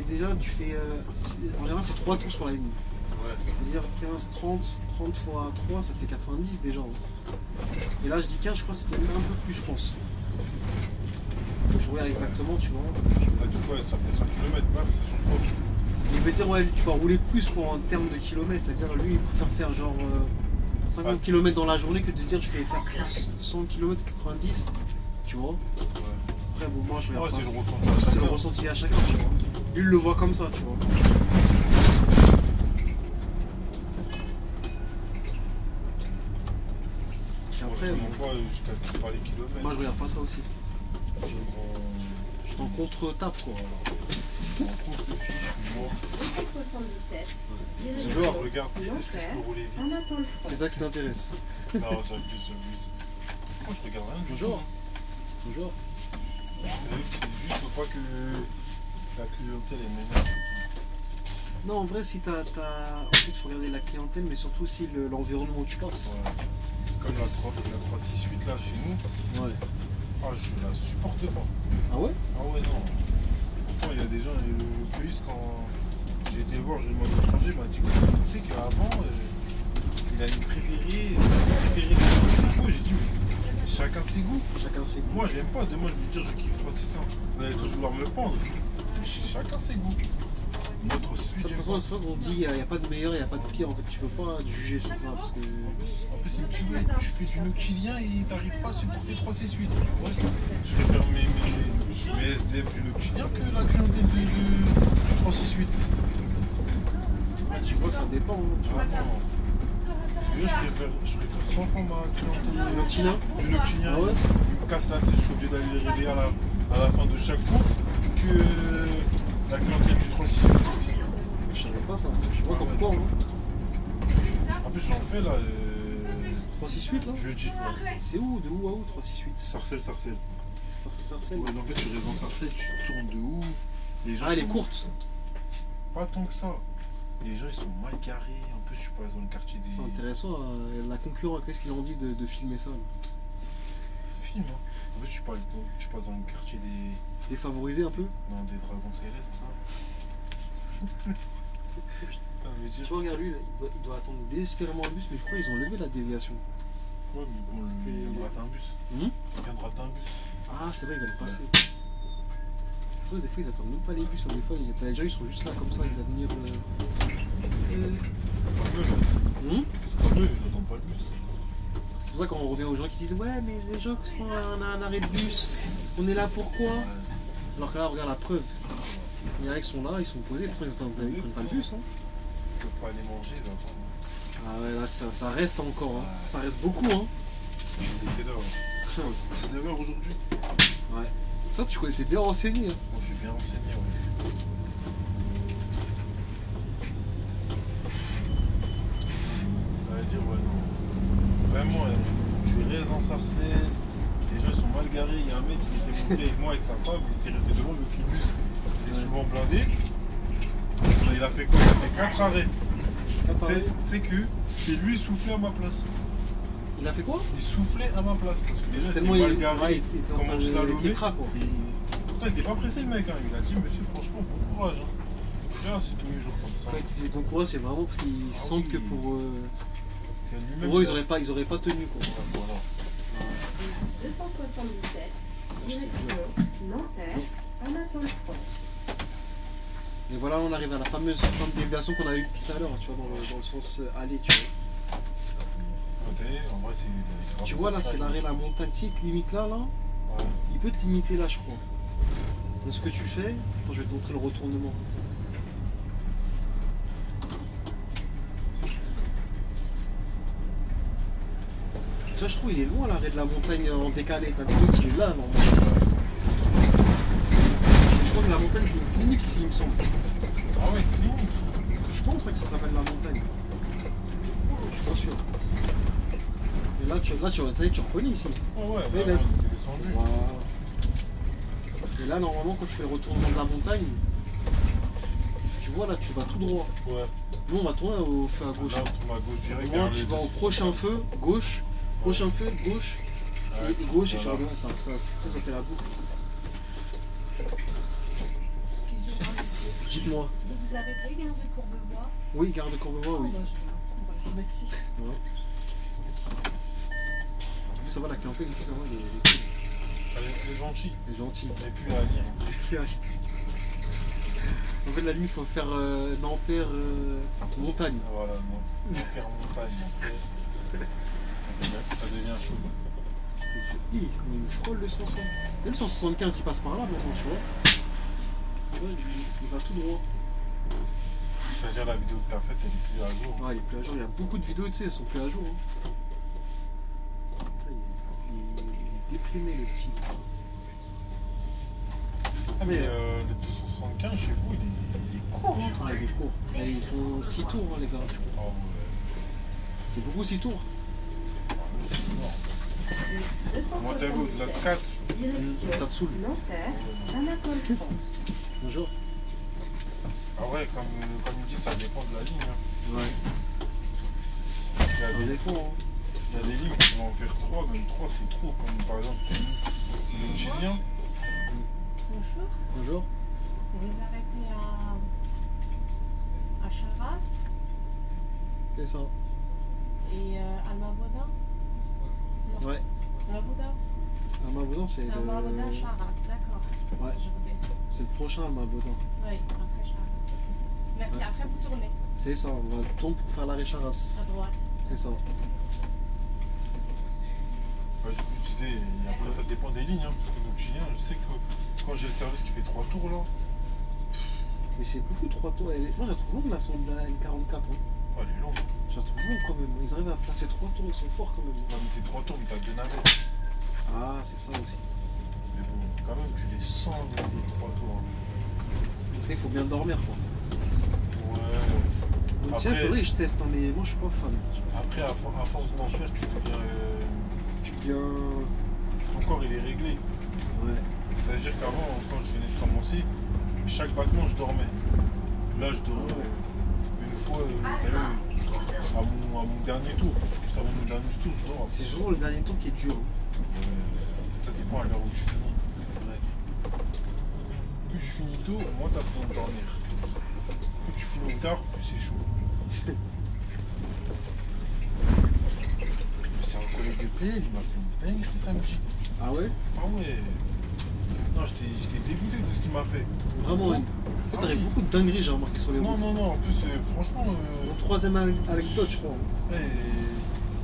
déjà, tu fais. En général, c'est 3 tours sur la ligne. Ouais. C'est-à-dire 15, 30 fois 3, ça fait 90 déjà. Hein. Et là, je dis 15, je crois que c'est peut-être même un peu plus, je pense. Je regarde exactement, tu vois. Ah, du coup, ouais, ça fait 100 km, ouais, mais ça change pas. Il veut dire, ouais, tu vas rouler plus en termes de kilomètres. C'est-à-dire, lui, il préfère faire genre 50 km dans la journée que de dire, je vais faire 100 km, 90. Tu vois. Ouais. Après, bon, moi, je regarde pas. C'est le ressenti à chacun. C'est le ressenti à chacun, tu vois. Lui, il le voit comme ça, tu vois. Après, Moi, je calcule pas les kilomètres. moi, je regarde pas ça aussi. Je Je t'en contre-tape, quoi. m'en compte le fiche, moi. 77. Je regarde, est-ce que je peux rouler vite? Anatole C'est France. ça qui t'intéresse. Non, j'abuse. Moi, je regarde rien du tout. Bonjour. Bonjour. Juste, faut pas que la clientèle est m'énerve. Non, en vrai, si t'as. En fait, il faut regarder la clientèle, mais surtout aussi l'environnement où tu passes. Ouais. Comme la 368 là chez nous, Ouais. ah, je la supporte pas. Ah ouais? Ah ouais, non. Pourtant, il y a des gens, le feuillus, quand j'ai été voir, je lui ai demandé de changer, il m'a dit, tu sais qu'avant, il a une préférée, ses goûts. Chacun ses goûts. Moi, j'aime pas. Demain, je vais dire, je kiffe 3-600. Vous allez tous vouloir me pendre. Chacun ses goûts. Moi, 3-6-8, De toute j'aime façon, pas. c'est pas qu'on dit il n'y a pas de meilleur, il n'y a pas de pire. En fait, tu peux pas juger sur ça parce que. En plus, si tu fais du noctilien et t'arrives pas à supporter 3-6-8. Ouais. Je préfère mes SDF du noctilien que la clientèle du 3-6-8. Tu vois, ça dépend. Hein, tu vois. Je préfère 100 fois ma clientèle Le noctilien. du noctilien. Ah ouais. Ils me casse la tête, je suis obligé d'aller les réveiller à la fin de chaque course que la clientèle du 3-6-8. Je savais pas ça. Je vois comme quoi. Hein. En plus, j'en fais là. 3-6-8 là. Jeudi. Ouais. C'est où? De où à où 3-6-8? Sarcelle. Ça, c'est Sarcelles. Ouais, en fait, tu restes dans Sarcelle, tu tournes de ouf. Les gens, Ah, elle est sont- courte. Pas tant que ça. Les gens, ils sont mal carrés. En plus, je passe dans le quartier des C'est intéressant. La concurrence, qu'est-ce qu'ils ont dit de filmer ça là? films. Hein. En plus, tu passes dans le quartier des. Défavorisé un peu? Non, des dragons célestes. Ça veut Tu dire. vois, regarde lui, là, il doit attendre désespérément un bus, mais je crois qu'ils ont levé la déviation. Ouais, mais bon, il vient de rater un bus. Hmm. Il vient de rater un bus. Ah, c'est vrai, il va le passer. C'est vrai, des fois, ils attendent même pas les bus. Hein. Des fois, les gens, ils sont juste là comme ça, ils admirent. C'est pas mieux. C'est pas mieux, ils n'attendent pas le bus. C'est pour ça qu'on revient aux gens qui disent ouais, mais les gens, quand on a un arrêt de bus, on est là pourquoi? Ouais. Alors que là, regarde la preuve. Il y en a qui sont là, ils sont posés, pourtant ils prennent pas le bus. Hein. Ils peuvent pas aller manger, ils attendent. Ah ouais, là, ça reste encore. Hein. Ça reste beaucoup. Hein. Il est quelle heure là 19h aujourd'hui. Ouais. Toi, tu étais bien renseigné. Hein. Moi, je suis bien renseigné, ouais. Ça veut dire, ouais, non. Vraiment, tu restes en Sarcelles, les gens sont mal garés. Il y a un mec qui était monté avec moi, avec sa femme, il était resté devant, le bus il est souvent blindé. Il a fait quoi? Il a fait 4 arrêts. C'est que c'est lui soufflé à ma place. Il a fait quoi? Il soufflait à ma place parce que les gens étaient Tellement mal il garés. était en Comment train je de slalomais. kékra, quoi. Pourtant, il était pas pressé le mec. Hein. Il a dit, monsieur, franchement, bon courage. Hein. Là, c'est tous les jours comme ça. Quand ils te disent bon courage, c'est vraiment parce qu'ils Ah sentent oui. que pour eux, C'est lui-même ils qui a- auraient pas tenu, quoi. Voilà. 277, direction Nanterre, Anatole France. Et voilà, on arrive à la fameuse fin de déviation qu'on a eue tout à l'heure, tu vois, dans le sens aller, tu vois. Ok, en vrai, c'est. Tu vois, là, c'est l'arrêt la montagne. Si il te limite là, Ouais. il peut te limiter là, je crois. Donc, ce que tu fais, attends, je vais te montrer le retournement. Tu vois, je trouve il est loin l'arrêt de la montagne en décalé. T'as vu qu'il est là, normalement. Je crois que la montagne, c'est une clinique ici, il me semble. Ah ouais, clinique. Je pense que ça s'appelle la montagne. Je suis pas sûr. Et là, ça y est, tu reconnais ici. Oh ouais, Mais bah, là- on était descendu. Voilà. Et là, normalement, quand tu fais le retournement de la montagne, tu vois là, tu vas tout droit. Ouais. Nous, on va tourner au feu à gauche. Là, on tourne à gauche direct. Moi, vers tu les vas au deux. prochain feu, gauche, prochain feu, gauche, Ouais, et gauche, et tu voilà. reviens. Ça fait la boucle. Excusez-moi, monsieur. Dites-moi. Vous avez pris Gare de Courbevoie? Oui, garde Courbevoie, oui. Oh, bah, je vais. Merci. Ouais. En plus, ça va, la clientèle ici, ça va, elle est Elle est gentille. gentille. Et puis à lire. En fait, la ligne, il faut faire Nanterre montagne. Ah, voilà, non. Nanterre montagne. Ça devient chaud. Hi, comme il me frôle le 160. Et le 175, il passe par là maintenant, tu vois. Tu vois, il va tout droit. Ça veut dire la vidéo que t'as faite, elle est plus à jour. Ouais, il est plus à jour. Il y a beaucoup de vidéos, tu sais, elles sont plus à jour. Hein. Là, il est déprimé, le petit. Ah, mais le 275 chez vous, il est court. Hein. Ah, il est court. Et il faut 6 tours, hein, les gars. Tu vois. Ah ouais. C'est beaucoup 6 tours. Moi, t'as vu au-delà de 4. Direction Ça te saoule. Nanterre, Anatole France. Bonjour. Ah ouais, comme il dit, ça dépend de la ligne. Hein. Ouais, Il y a ça des- dépend. Hein. il y a des lignes qui vont en faire 3, même 3 c'est trop. Comme par exemple, le Chilien. Bonjour. Bonjour. Vous arrêtez à Charras C'est ça. et Alma Bodin? Ouais. Almaboudin. Almaboudin, c'est Almaboudin, le... Charas, d'accord. Ouais. Je redescends. C'est le prochain Almaboudin. Oui, après Charas. Merci, Ouais. après vous tournez C'est ça, on va tourner pour faire l'arrêt Charas. à droite. C'est ça. Bah, je disais, et après ça dépend des lignes, hein, parce que nos clients, je sais que quand j'ai le service qui fait 3 tours là, Mais c'est beaucoup 3 tours. Moi, je la trouve longue la sonde la N44. Hein. oh, elle est longue. Je la trouve longue quand même. Ils arrivent à placer 3 tours, ils sont forts quand même. Ouais, mais c'est 3 tours, mais t'as 2 navettes. Ah, c'est ça aussi. Mais bon, quand même, tu les sens les 3 tours. Hein. Donc là, il faut bien dormir quoi. Ouais. Donc tiens, il Après- faudrait que je teste, hein, mais moi je suis pas fan. Après, à force d'en faire, tu deviens. Tu viens. Ton corps il est réglé. Ouais. Ça veut dire qu'avant, quand je venais de commencer, chaque battement je dormais. Là, je dors une fois à mon dernier tour. Juste avant mon dernier tour, je dors. C'est souvent le dernier tour qui est dur. Hein. Ça dépend à l'heure où tu finis. Plus je finis tôt, moins t'as besoin de dormir. Plus tu finis tard, plus c'est chaud. C'est un collègue de play, il m'a fait une dinguerie samedi. Ah ouais? Ah ouais. Non, j'étais dégoûté de ce qu'il m'a fait. Vraiment, toi t'arrives oui. beaucoup de dingueries, j'ai remarqué sur les Non, routes. non, non, en plus, franchement. Mon troisième anecdote, je crois. Là,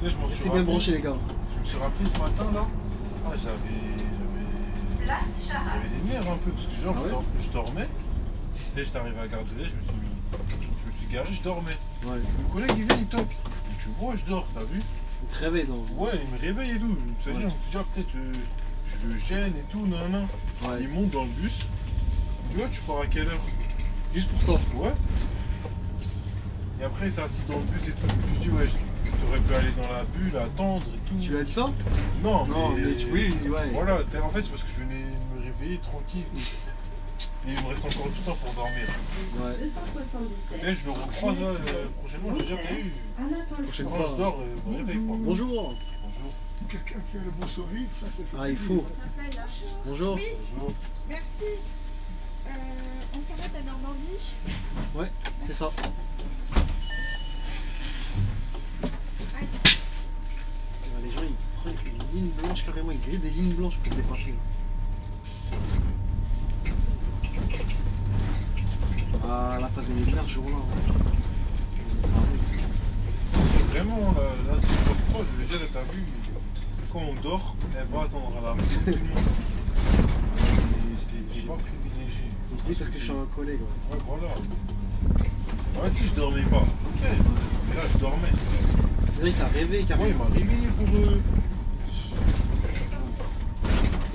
je m'en suis Restez bien rappelé. branchés, les gars. Je me suis rappelé ce matin là. Ah, j'avais des nerfs un peu parce que genre Ah ouais je dormais. Dès que j'étais arrivé à la gare de l'Est, je me suis garé, je dormais. Ouais. Le collègue il vient, il toque. Et tu vois, je dors, t'as vu? Il te réveille dans. Ouais, il me réveille et tout. C'est-à-dire, je me suis dit, ah, peut-être je le gêne et tout, non, non. Ouais. Il monte dans le bus. Tu vois, tu pars à quelle heure? Juste pour ça. Ouais. Et après, il s'est assis dans le bus et tout. Je me suis dit, ouais, t'aurais pu aller dans la bulle, attendre et tout. Tu lui as dit ça? Non, Non, mais tu voulais, ouais. Voilà, en fait, c'est parce que je venais me réveiller tranquille. Et il me reste encore du temps pour dormir. Ouais. Et je le recroise là, prochainement, je veux dire, t'as eu. Prochaine Quand fois. je dors, me réveille quoi. Bonjour. Bonjour. Quelqu'un qui a le beau sourire, ça c'est fait. Ah, il faut. Bonjour. Bonjour. Merci. On s'arrête à Normandie. Ouais, c'est ça. Les gens ils prennent une ligne blanche carrément, ils grillent des lignes blanches pour dépasser. Ah là t'as des nerfs ce jour-là. Hein. Ça arrive. Vraiment, là c'est pas proche, je veux dire, t'as vu, quand on dort, elle va attendre à la maison tout le monde. J'étais pas privilégié. Il se dit parce que je suis un collègue. Ouais. Ouais, voilà. En fait, si je dormais pas, ok. Mais là, je dormais. C'est vrai qu'il t'a réveillé Ouais, il carrément. m'a réveillé pour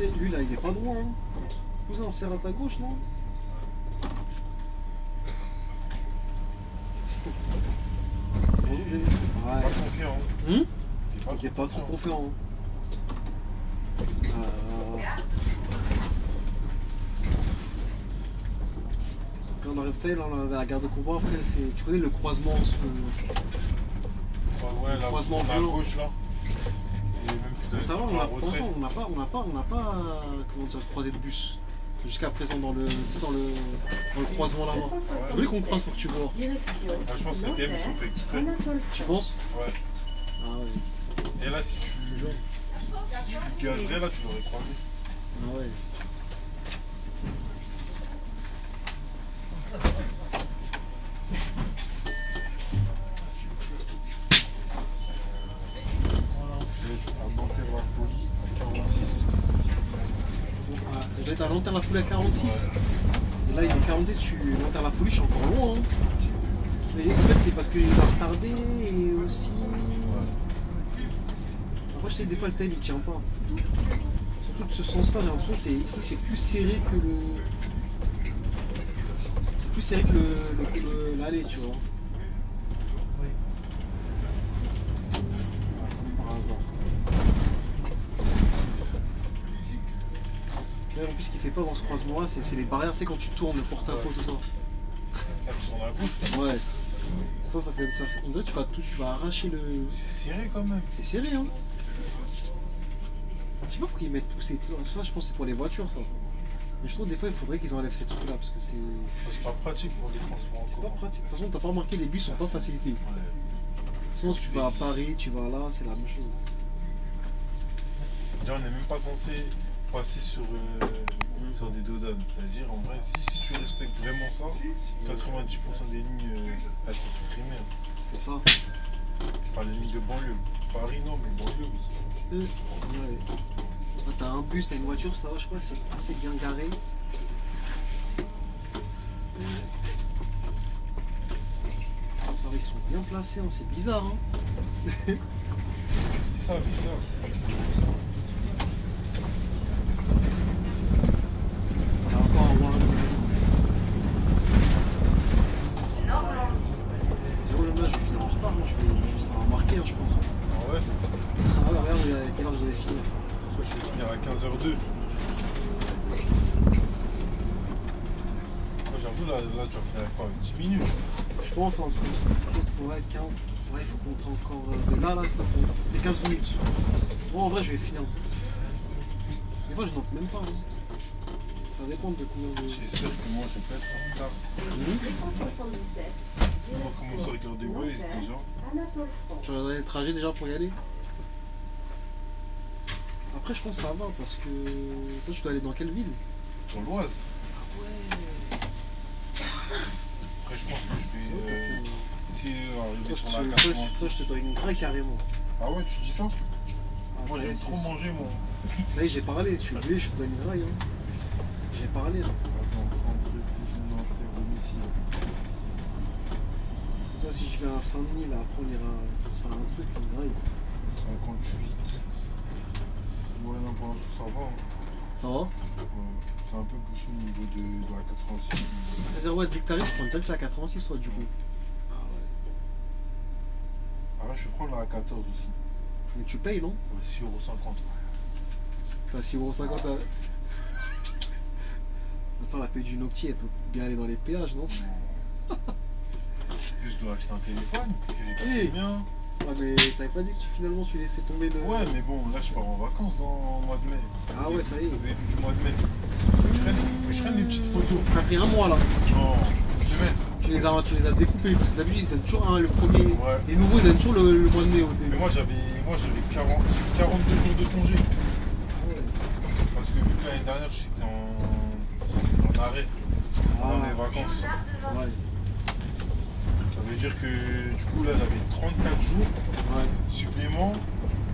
Et lui là il est pas droit. Hein. Cousin, on serre à ta gauche non? Bonjour, David. pas Ouais. confiant. T'es pas trop confiant. Hein. Là on arrive là, on est à la gare de combat, après c'est. Tu connais le croisement entre. Ouais, là, croisement à violent. gauche là. Et même tu dois Ça va, être on en a, retrait. pour l'instant, on n'a pas comment dire, croisé de bus. Jusqu'à présent dans le croisement là-bas. Vous voulez qu'on croise pour que tu vois? Ah, je pense que les TM ils sont faits exprès. Tu penses? Ouais. Ah ouais. Et là, si tu gazerais, là, tu l'aurais croisé. Ah ouais. Je vais être à Nanterre la folie à 46. Je vais être à Nanterre la folie à 46. Et là il est 46, Nanterre la folie, je suis encore loin. Hein. Mais en fait c'est parce qu'il va retarder et aussi. Après je sais des fois le time il tient pas. Surtout de ce sens là, j'ai l'impression que ici c'est plus serré que le. C'est plus serré que l'aller, tu vois. Comme par hasard. Là, en plus, ce qui fait peur dans ce croisement-là, c'est les barrières, tu sais, quand tu tournes, le porte-à-faux, tout ça. Là, tu tournes à gauche, là. Ouais. Ça fait. On dirait que tu vas arracher le. C'est serré quand même. C'est serré, hein. Je sais pas pourquoi ils mettent tous ces. Ça, je pense que c'est pour les voitures, ça. Mais je trouve des fois, il faudrait qu'ils enlèvent ces trucs-là, parce que c'est. C'est pas pratique pour les transports en C'est pas commun. pratique. De toute façon, t'as pas remarqué, les bus sont pas facilités. Ouais. Sinon, tu vas à Paris, tu vas là, c'est la même chose. Déjà, on n'est même pas censé passer sur des dodanes. C'est-à-dire, en vrai, si tu respectes vraiment ça, 90% des lignes, elles sont supprimées. C'est ça. Enfin, les lignes de banlieue. Paris, non, mais banlieue, oui. Ouais. Là, t'as un bus, t'as une voiture, ça va, je crois, c'est assez bien garé. Ça va, ils sont bien placés, hein. C'est bizarre. Hein. Bizarre. T'as encore un warning. Zéro, là, je vais finir en retard, hein. Ça va marquer, hein, je pense. Ah ouais? Ah ouais, regarde, à quelle heure je vais finir. Je vais finir à 15h02. Moi, j'avoue, là, tu vas finir avec quoi? Avec 10 minutes? Je pense, hein, comme ça. Ouais, 15. Ouais, il faut compter encore de là, il faut des 15 minutes. Bon, en vrai, je vais finir. Des fois, je note même pas. Hein. Ça dépend de combien de. J'espère que moi, je vais pas être en retard. On va commencer à regarder Waze déjà. Tu vas regarder le trajet déjà pour y aller? Après, je pense que ça va parce que. Toi, tu dois aller dans quelle ville? Dans l'Oise. Ah ouais. Après, je pense que je vais essayer d'arriver Toi, sur la je 86. te dois une vraie carrément. Ah ouais, tu dis ça? Ah, Moi, ça y est, j'aime trop manger, moi. Ça y est, j'ai parlé. Je suis obligé, je te dois une vraie. Hein. J'ai parlé là. Attends, centre Nanterre, domicile. Toi, si je vais à Saint-Denis, là, après, on ira se faire un truc, une vraie. 58. Ouais, non, pour l'instant, ça va. Hein. Ça va? Ouais, c'est un peu bouché au niveau de la 86. C'est-à-dire, ouais, dès que t'arrives, tu prends direct la 86, toi, du coup. Ah ouais. Ah ouais, je prends la 14 aussi. Mais tu payes, non? Ouais, 6,50 €. T'as 6,50 €. Attends, la paye du Nocti, elle peut bien aller dans les péages, non? En plus, je dois acheter un téléphone, que j'ai Oui. capté bien. Ouais, mais t'avais pas dit que finalement tu laissais tomber le. Ouais, mais bon, là, je pars en vacances dans le mois de mai. Ah ouais, ça y est. Au début du mois de mai. Mais je traîne des petites photos. T'as pris un mois là. Non, une semaine. Tu les as découpés parce que d'habitude ils donnent toujours le premier. Ouais. Les nouveaux ils donnent toujours le mois de mai au début. Mais moi, j'avais 42 jours de congé. Ouais. Parce que vu que l'année dernière, j'étais en arrêt pendant mes vacances. Ouais. Ça veut dire que du coup, là, j'avais 34 jours Ouais. supplément,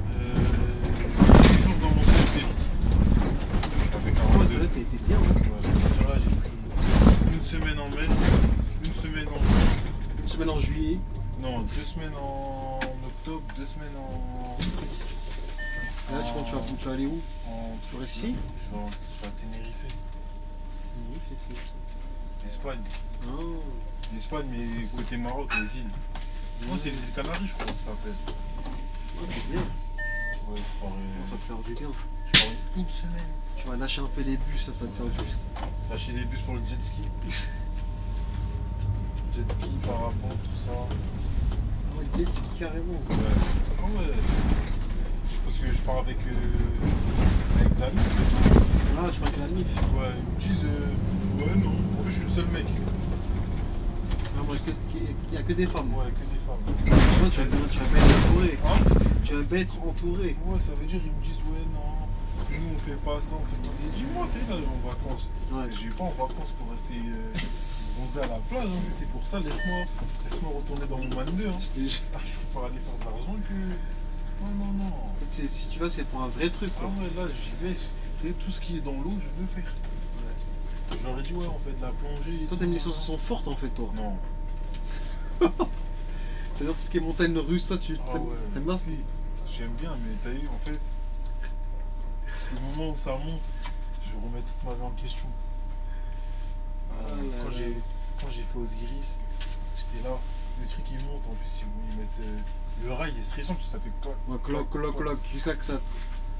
10 jours dans mon CP. J'avais Ouais, 42. celle-là t'as été bien. Hein. Ouais, déjà là, j'ai pris une semaine en mai, une semaine en juin. Une semaine en juillet. Non, 2 semaines en octobre, 2 semaines en. Et là tu comptes, tu vas aller où? Tu restes ici? Je vais à Tenerife. Tenerife, c'est où? Espagne. Ah. L'Espagne, mais côté Maroc, les îles. Moi, c'est les îles Canaries, je crois que ça s'appelle. Ouais, c'est bien. Ouais, je pars, Ça va te faire du bien. je pars une semaine. Tu vas lâcher un peu les bus, ça va te faire du bien. Lâcher des bus pour le jet ski. Jet ski, parapente, tout ça. Ah ouais, jet ski carrément. Ouais. Ah ouais. Parce que je pars avec de la MIF et tout. Ah, tu vas avec la MIF. Ouais, ils me disent ouais, non. En plus, je suis le seul mec. Ah, moi, il n'y a que des femmes. Ouais, que des femmes. Moi, tu vas bien être entouré. Hein? Tu vas bien être entouré. Ouais, ça veut dire, ils me disent ouais, non. Nous, on fait pas ça, on fait pas ça. Dis-moi, t'es là en vacances. Ouais. Je vais pas en vacances pour rester bronzé à la plage. Hein. Si c'est pour ça, laisse-moi retourner dans mon man 2. Hein. Je t'ai- Ah, je préfère aller faire de l'argent que. Non. Si tu vas, c'est pour un vrai truc. Ah Quoi. ouais, là, j'y vais. Et tout ce qui est dans l'eau, je veux faire. Je leur ai dit, ouais, on fait de la plongée. et Toi, tout. t'aimes les sensations fortes en fait, toi. Non. C'est-à-dire tout ce qui est montagne russe, toi, tu Ah t'aimes ouais. t'aimes bien Si. J'aime bien, mais t'as eu, en fait, le moment où ça monte, je vais remettre toute ma vie en question. Ah là Quand là. j'ai fait Osiris, j'étais là, le truc il monte, en plus ils mettent le rail, il est stressant parce que ça fait clac. Ouais, cloc, jusqu'à que ça.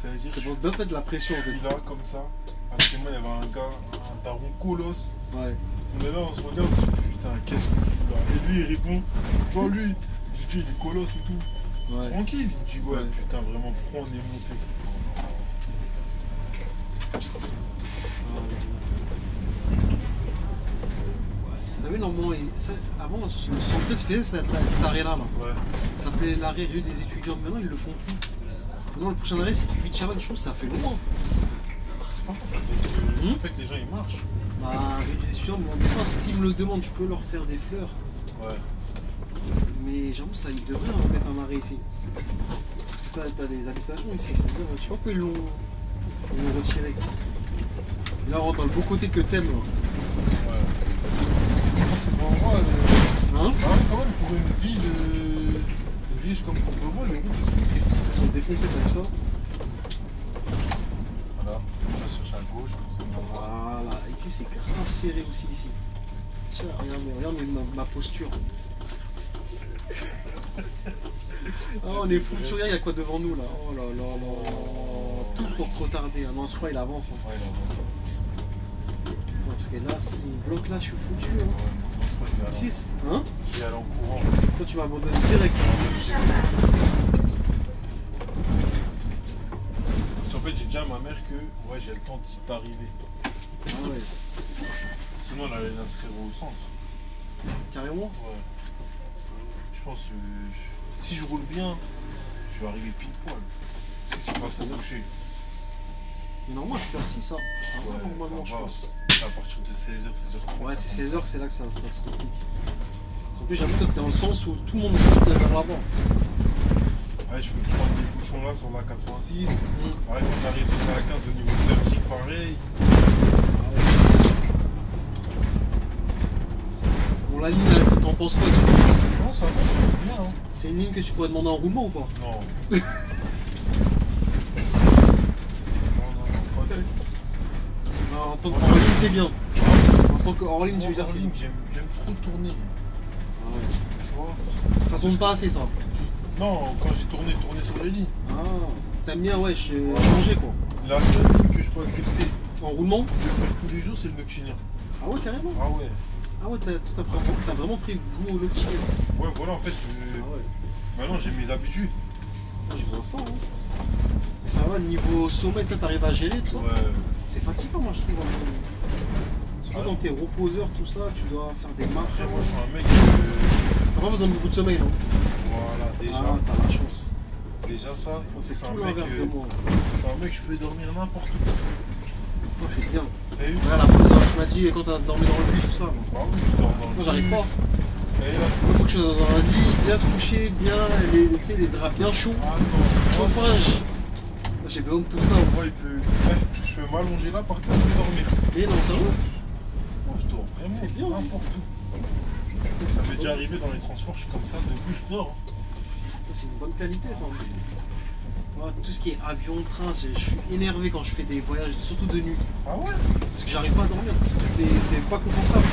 Ça veut dire Ça que demande bien de la pression en je fait. suis là comme ça, avec moi il y avait un gars, un daron colosse. Ouais. On est là, on se regarde, on se dit putain, qu'est-ce qu'on fout là? Et lui il répond, toi lui, je dis il est colosse et tout. Ouais. Tranquille, il me dit ouais, Ouais. putain, vraiment, pourquoi on est monté? T'as vu, normalement, avant, le centre se faisait cet arrêt-là. Là. Ouais. Ça s'appelait l'arrêt rue des étudiants. Maintenant, ils le font plus. Non, le prochain arrêt, c'est Vichavan, je trouve que ça fait loin. C'est pas ça fait que les gens ils marchent. Bah, réduction, bon, des fois, s'ils me le demandent, je peux leur faire des fleurs. Ouais. Mais j'avoue, ça, ils devraient en mettre un arrêt ici. T'as des habitations ici, c'est bien. Je sais pas pourquoi ils l'ont retiré. Et là, on rentre dans le beau côté que t'aimes. Ouais. C'est bon, ouais. Hein? Bah ouais, quand même, pour une ville riche comme Courbevoie, les routes Ils sont défoncés comme ça. Voilà, je cherche à gauche. Voilà, ici c'est grave serré aussi ici. Tiens, regarde ma posture. Ah, on est fou, tu regardes, il y a quoi devant nous là? Oh là là là. Tout pour te retarder. Ah non, je crois il avance. Hein. Ouais, il avance. Non, parce que là, s'il bloque là, je suis foutu. Hein. Ouais, Ici, hein? j'y allais en courant. Toi, tu m'abandonnes direct. En fait, j'ai dit à ma mère que ouais, j'ai le temps d'arriver. Ah ouais, Sinon, elle allait l'inscrire au centre. carrément. Ouais. Je pense que si je roule bien, je vais arriver pile poil. Si c'est pas ça boucher. Mais normalement, c'était aussi ça. Ça va Ouais, normalement, ça je va. pense. À partir de 16h, 16h30. Ouais, c'est 16h, c'est là que ça se complique. En plus, j'avoue, toi, t'es dans le sens où tout le monde roule vers là-bas. Ouais, je peux prendre des bouchons là sur la 86. Pareil, quand j'arrive sur la 15 au niveau de Sergi, pareil. Bon, la ligne, là, t'en penses quoi dessus? Non, ça va, c'est bien. Hein. C'est une ligne que tu pourrais demander en roulement ou pas? Non. non, pas du tout. Non, en tant que hors ligne, c'est bien. En tant que hors ligne, tu veux dire, Hors c'est ligne, bien. j'aime trop tourner. Ah ouais. Tu vois. Ça tourne pas assez, ça. Non, quand j'ai tourné sur les lignes. Ah, t'aimes bien, ouais, changer quoi. La seule ligne que je peux accepter En roulement? de faire tous les jours, c'est le Noctinien. Ah ouais, carrément. Ah ouais. Ah ouais, t'as vraiment pris goût au lotil. Ouais, voilà, en fait, Ah ouais. maintenant j'ai mes habitudes. Je vois ça, hein. Mais ça va, niveau sommet, tu t'arrives à gérer, tout ça. Ouais. C'est fatigant, moi, je trouve. Surtout quand t'es reposeur, tout ça, tu dois faire des marques. Après, moi, je suis un mec. T'as pas besoin de beaucoup de sommeil, non? Voilà, déjà. Ah, t'as la chance. Déjà ça. Moi, Je c'est suis un tout mec. l'inverse de moi. Je suis un mec, je peux dormir n'importe où. Toi, c'est bien. T'as vu? Ouais, la première fois, tu m'as dit quand t'as dormi dans le bus, tout ça. Moi, Bah oui, je dors dans le moi j'arrive bus. pas. Et là, Il faut que je sois dans un lit bien couché, bien, tu sais, les draps bien chauds. ah non. Chauffage. J'ai besoin de tout ça. Moi, il peut. Là, je peux m'allonger là par terre et dormir. Mais non, ça va. Moi, je dors vraiment C'est bien. n'importe où. Ça m'est déjà arrivé dans les transports, je suis comme ça, debout, je dors. C'est une bonne qualité, ça. Voilà, tout ce qui est avion, train, je suis énervé quand je fais des voyages, surtout de nuit. Ah ouais? Parce que j'arrive pas à dormir, parce que c'est pas confortable.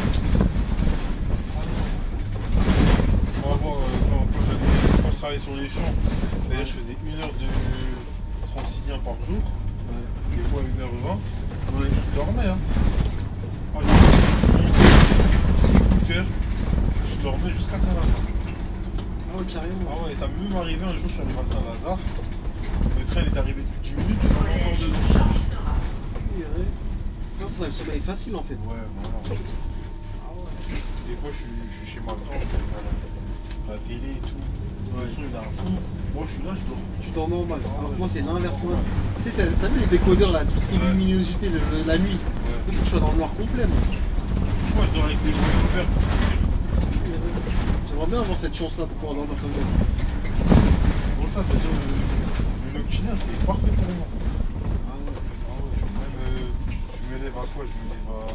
Moi, quand je travaillais sur les champs, c'est-à-dire que je faisais 1 heure de transilien par jour, des fois 1h20, Ouais. je dormais. Hein. Ah, je montais, écouteurs, je dormais jusqu'à Saint-Lazare. Ah ouais, carrément. Ah ouais, ça m'est même arrivé un jour, je suis arrivé à Saint-Lazare, le train il est arrivé depuis 10 minutes, je dormais encore dedans. Ça, t'as le sommeil facile en fait. Ouais, voilà. Ah ouais. Des fois, je suis chez ma tante, la télé et tout. Le son il est à fond. Moi, je suis là, je dors. Tu dors normal. Ah Alors ouais. que moi, c'est l'inverse. Moi. Tu sais, t'as vu les décodeurs là, tout ce qui est Ouais. luminosité la nuit. Ouais. Il faut que je sois dans le noir complet. Moi. Moi, je dors avec les yeux ouverts. J'aimerais bien avoir cette chance là de pouvoir dormir comme ça. Bon, ça, c'est sûr. Le Noctilien, c'est parfait pour moi. Ah ouais. Ah ouais, même, je me lève à quoi? Je me lève à...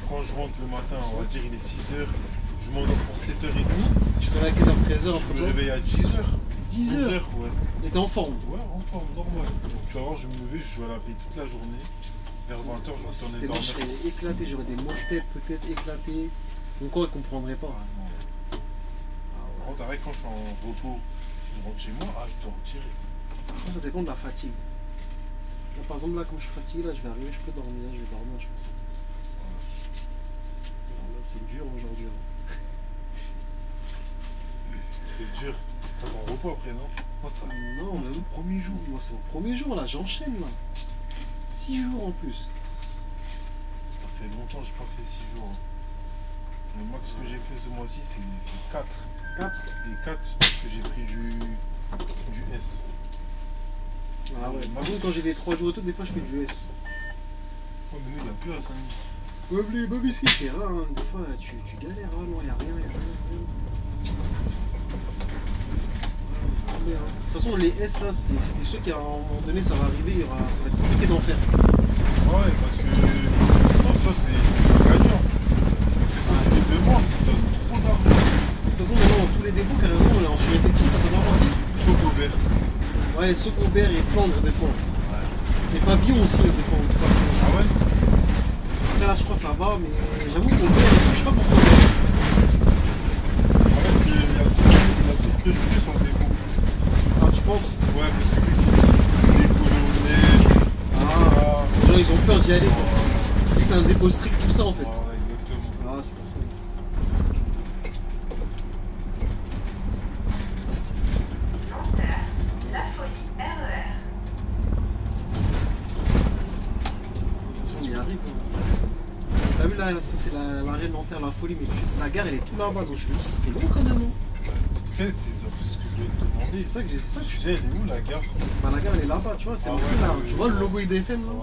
Quand je rentre le matin, on va dire il est 6h, je m'endors pour 7h30. Tu te réveilles à quelle heure? 13h Je après me toi? réveille à 10h. 10h. Ouais. Et t'es en forme. Ouais, en forme, normal. Donc, tu vas voir, je vais me lever, je joue à la play toute la journée. Vers 20h, je vais Si retourner c'était moi, je dormir. serais éclaté. J'aurais des maux de tête peut-être éclatés. Mon corps il comprendrait pas. Ah non. Par contre, arrête, quand je suis en repos, je rentre chez moi, je dors direct. Après, ça dépend de la fatigue. Là, par exemple, là, comme je suis fatigué, là, je vais arriver, je peux dormir, je vais dormir, je pense. Alors là, c'est dur aujourd'hui. Hein. C'est dur. T'as ton repos après, non? Moi, c'est Non, c'est même le premier jour. Moi, c'est mon premier jour, là, j'enchaîne, là. 6 jours en plus. Ça fait longtemps que j'ai pas fait 6 jours. Hein. Le max que j'ai fait ce mois-ci, c'est 4. 4. Et 4 parce que j'ai pris du S. Ah Par contre, quand j'ai des 3 jours et tout, des fois je fais du S. Ouais, mais nous, il n'y a plus à Saint-Denis. Ouais, les biscuits, c'est rare, hein. Des fois tu galères, ah non, y'a rien. Laisse tomber, hein. De toute façon, les S là, c'était ceux qui à un moment donné ça va arriver, ça va être compliqué d'en faire. Ouais, parce que dans ça, c'est pas gagnant. C'est pour les 2 mois, tu donnes trop d'argent. De toute façon, maintenant, dans tous les dépots, carrément, on est en sureffectif, t'as pas remarqué? Sauf Aubert. Ouais, sauf Aubert et Flandre, des fois. Ouais. Et Pavillon aussi, des fois. Ah ouais? Après, là, je crois que ça va, mais j'avoue qu'Aubert, je sais pas pourquoi. En fait, il y a tout de préjugés sur le dépôt. Ah, tu penses? Ouais, parce que vu qu'il est colonné, Ah, les gens, ils ont peur d'y aller, quoi. Ils disent que c'est un dépôt strict, tout ça, en fait. Ouais, exactement. Ah, c'est pour ça. La folie RER. De toute façon, on y arrive. Hein. T'as vu là, ça c'est l'arrêt de Nanterre, la folie, mais la gare elle est tout là-bas, donc je me dis ça fait long quand même. Hein. Tu sais, c'est un peu ce que je voulais te demander. C'est ça que j'ai. C'est ça que Je disais, elle est où la gare? Bah, la gare elle est là-bas, tu vois, c'est Ah marqué ouais, là. oui, Tu oui, vois oui. le logo IDFM là? Ouais.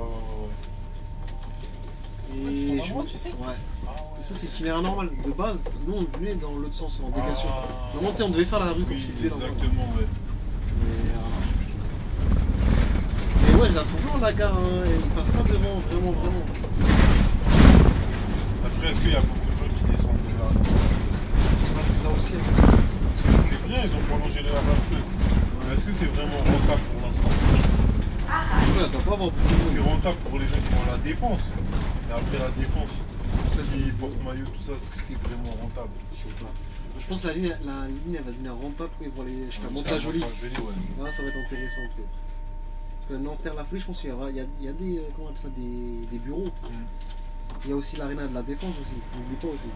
Et tu t'en as, tu sais? Ouais. Ah Et ça c'est itinéraire normal. De base, nous on venait dans l'autre sens, en dégation. Ah. Normalement, tu sais, on devait faire la rue comme Oui, tu disais là. exactement, ouais. Mais ouais, je la trouve loin la gare, hein. Il passe pas devant, vraiment. Après, est-ce qu'il y a beaucoup de gens qui descendent de là? Ah, c'est ça aussi. Hein. Parce que c'est bien, ils ont prolongé les rames peu. Mais est-ce que c'est vraiment rentable pour l'instant? Je crois qu'elle doit pas avoir beaucoup de C'est monde. rentable pour les gens qui font la défense. Et après la défense, tout ce qui porte maillot, tout ça, est-ce que c'est vraiment rentable? Je sais pas. Je pense que la ligne elle va devenir rentable quand ils vont aller jusqu'à Montajolie. Ouais. Là, ça va être intéressant peut-être. Parce que Nanterre la folie, je pense qu'il y a des, comment on appelle ça, des bureaux. Il y a aussi l'aréna de la défense aussi, n'oublie pas aussi.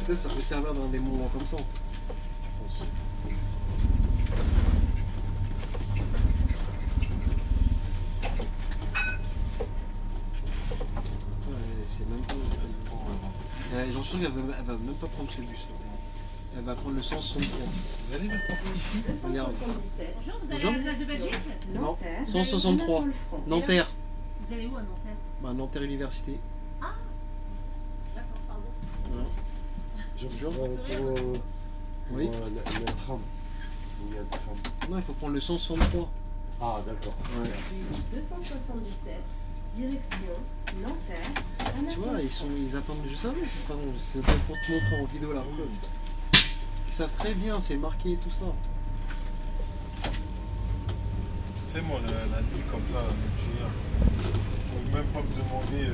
Peut-être ça peut servir dans des moments comme ça, je pense. C'est même pas... J'en suis sûr qu'elle va même pas prendre ce bus. Elle va prendre le 163. Vous allez vers ici? Regarde. Bonjour, vous Bonjour. allez à la place de Belgique? Non, 163. Nanterre. Vous allez où à Nanterre? Bah, Nanterre Université. Ah, d'accord, pardon. Voilà. Oui. Le tram. Il y a le tram. Non, il faut prendre le 163. Ah, d'accord. Ouais. 277, direction Nanterre. Tu vois, ils attendent, je savais, de toute façon, c'est peut-être pour te montrer en vidéo la route. Ils savent très bien, c'est marqué et tout ça. Tu sais, moi, la nuit comme ça, faut même pas me demander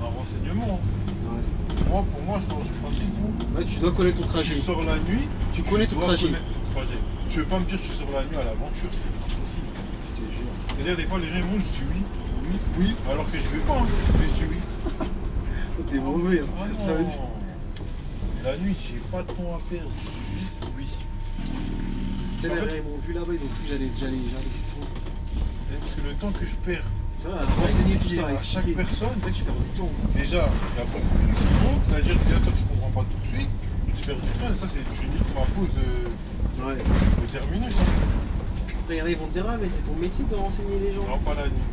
un renseignement. Ouais. Moi, pour moi, je principe où Ouais, tu dois connaître ton trajet. tu sors la nuit, Tu connais ton dois trajet. connaître ton trajet. Tu veux pas me dire que tu sors la nuit à l'aventure, c'est impossible. Je te jure. C'est-à-dire, des fois, les gens ils montent, je dis oui, alors que je vais pas, hein, mais je dis oui. T'es mauvais, hein. Ah non. Ça veut dire- La nuit, j'ai pas de temps à perdre, juste oui. Tu sais, En les fait- gars, ils m'ont vu là-bas, ils ont cru que j'allais tout. Parce que le temps que je perds C'est vrai, à renseigner tout ça, à chaque expliquer. personne, C'est vrai que je perds du temps. déjà, il y a beaucoup de monde, ça veut dire que déjà, toi, tu comprends pas tout de suite. Je perds du temps, et ça, c'est tu niques ma pause Ouais. de terminus. Hein. Après, ils vont te dire, ah, mais c'est ton métier de renseigner les gens. Non, pas la nuit.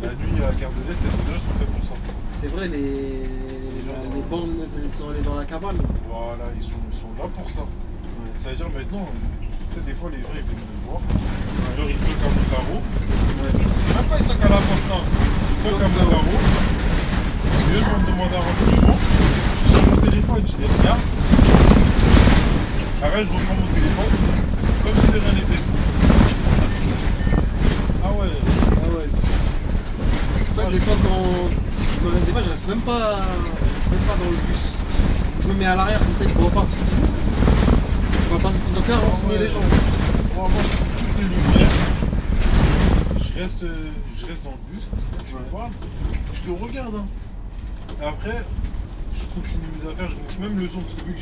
La nuit, à la carte de l'Est, les gens sont faits pour ça. C'est vrai, les bandes dans la cabane. Voilà, ils sont là pour ça. Ouais. Ça veut dire maintenant, tu sais, des fois, les gens, ils viennent me voir. Genre, ils toquent à mon carreau. Ouais. C'est même pas ils toquent à la porte, non. Ils toquent à mon carreau. Et eux vont me demander un renseignement. Je suis sur mon téléphone, je les regarde. Après, je reprends mon téléphone. Comme si de rien n'était. Ah ouais. Ah ouais. C'est pour ça que des fois, des fois, je reste même pas dans le bus. Je me mets à l'arrière, comme ça, ils ne voient pas. Parce que sinon, je vois pas donc là renseigner les gens. Moi, toutes les lumières. Je reste dans le bus. Je me parle. Je te regarde. Hein. Et après, je continue mes affaires. Je monte même le son parce que vu que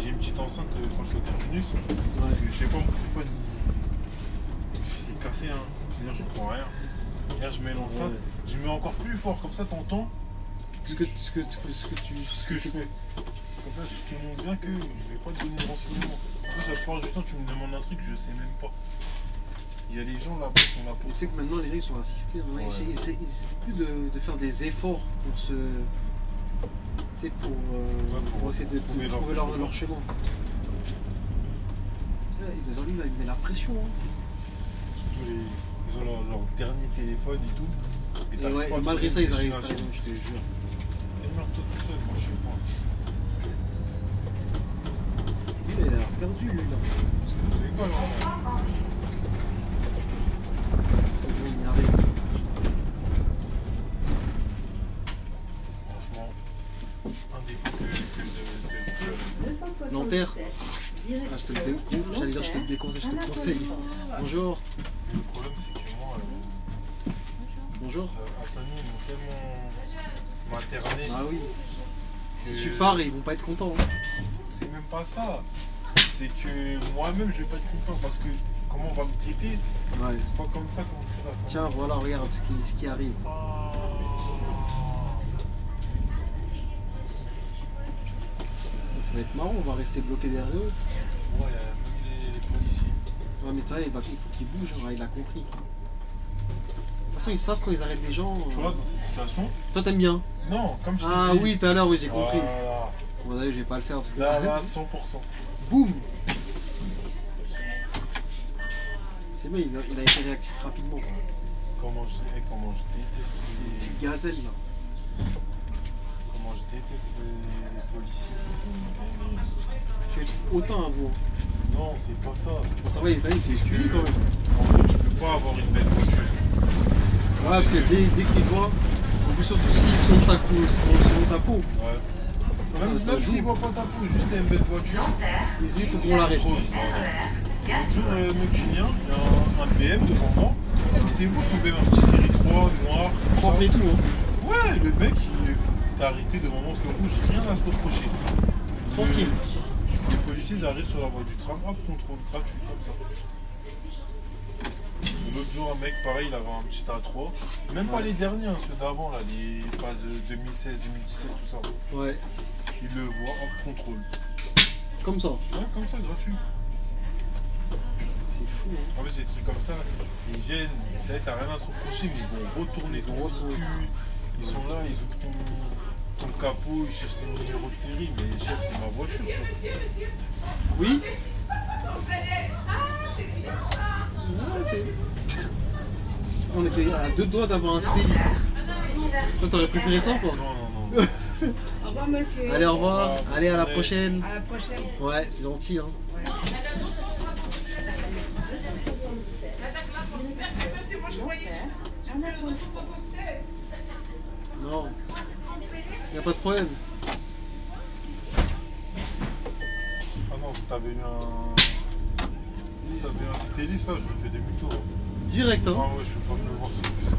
j'ai une petite enceinte quand je suis au terminus. Parce que je sais pas, mon téléphone il est cassé. Hein. C'est-à-dire, je comprends rien. Là, je mets l'enceinte. Ouais. Je mets encore plus fort. Comme ça, t'entends Ce que je fais. Comme ça, je te montre bien que je vais pas te donner de renseignements. En plus, la plupart du temps, tu me demandes un truc, je sais même pas. Il y a des gens là-bas qui sont là pour Tu sais que maintenant les gens ils sont assistés. Hein. Ouais. Ils essaient plus de faire des efforts pour se. Tu sais, pour essayer de trouver leur chemin. Désolé, là, il met la pression. Hein. Surtout ils ont leur dernier téléphone et tout. Et t'arrives ouais, pas à malgré ça, trouver ils une arrivent pas, destination. je te jure. Démerde-toi tout seul, moi je sais pas. Lui, il a l'air perdu, lui, là. C'est quoi là? C'est bon, il y arrive. Franchement, un des plus de Nanterre. Ah, je te le j'allais dire, je te le déconseille, je te le conseille. Bonjour. Le problème c'est que moi, Bonjour. à Saint-Denis, ils m'ont tellement materné. Ah oui. que Si tu pars, ils vont pas être contents. Hein. C'est même pas ça. C'est que moi-même je vais pas être content parce que comment on va me traiter, Ouais. c'est pas comme ça qu'on me traite à Saint-Denis. Tiens, voilà, regarde ce qui arrive. Ça va être marrant, on va rester bloqué derrière eux. Ouais, il y a même les policiers. Ouais, mais toi, il faut qu'il bouge, hein, il a compris. De toute façon, ils savent quand ils arrêtent des gens. Tu vois, dans cette situation, Toi, t'aimes bien. non, comme je t'ai Ah dit. oui, tout à l'heure, oui, j'ai compris. Voilà. Bon, d'ailleurs, je vais pas le faire parce que. Là, 100%. Boum. C'est bien, il a été réactif rapidement. Comment je déteste ces... Petite gazelle là. Comment je déteste les policiers. Tu les trouves autant à vous. Non, c'est pas ça. Bon, ça va, il s'est excusé quand même. En fait, tu peux pas avoir une belle voiture. Ouais, parce que dès qu'ils voient, en plus surtout s'ils sont ta peau, Ouais. ça Même joue. s'ils voient pas ta peau, juste une belle voiture. Ils disent, il faut qu'on l'arrête. L'autre jour, mec, il y a un BM devant moi. Il était beau son BM, un petit série 3, noir. tout Propre ça. et tout. Hein. Ouais, le mec, il t'a arrêté devant moi, feu rouge, rien à se reprocher. Tranquille. Les policiers ils arrivent sur la voie du tram, hop, contrôle gratuit, comme ça. L'autre jour, un mec, pareil, il avait un petit A3. Même pas les derniers, hein, ceux d'avant, là, les phases 2016, 2017, tout ça. Ouais, Il le voit, hop, contrôle. comme ça. Ouais, comme ça, gratuit. C'est fou. Hein. En fait, c'est des trucs comme ça, ils viennent, t'as rien à te reprocher, mais ils vont retourner ton véhicule. Ils sont là, ils ouvrent ton capot, ils cherchent tes numéros de série, mais chef, c'est ma voiture. Tu vois. Oui. Ouais, c'est. On était à deux doigts d'avoir un CDI. Ça. Toi, t'aurais préféré ça ou quoi? Non. Au revoir, monsieur. Allez, au revoir. Allez, à la prochaine. À la prochaine. Ouais, c'est gentil. Hein. Non, y a pas de problème. Ah non, si t'avais eu un Citélis, là, j'aurais fait demi-tour. Direct, hein. Ah ouais, je peux pas me le voir sur plus.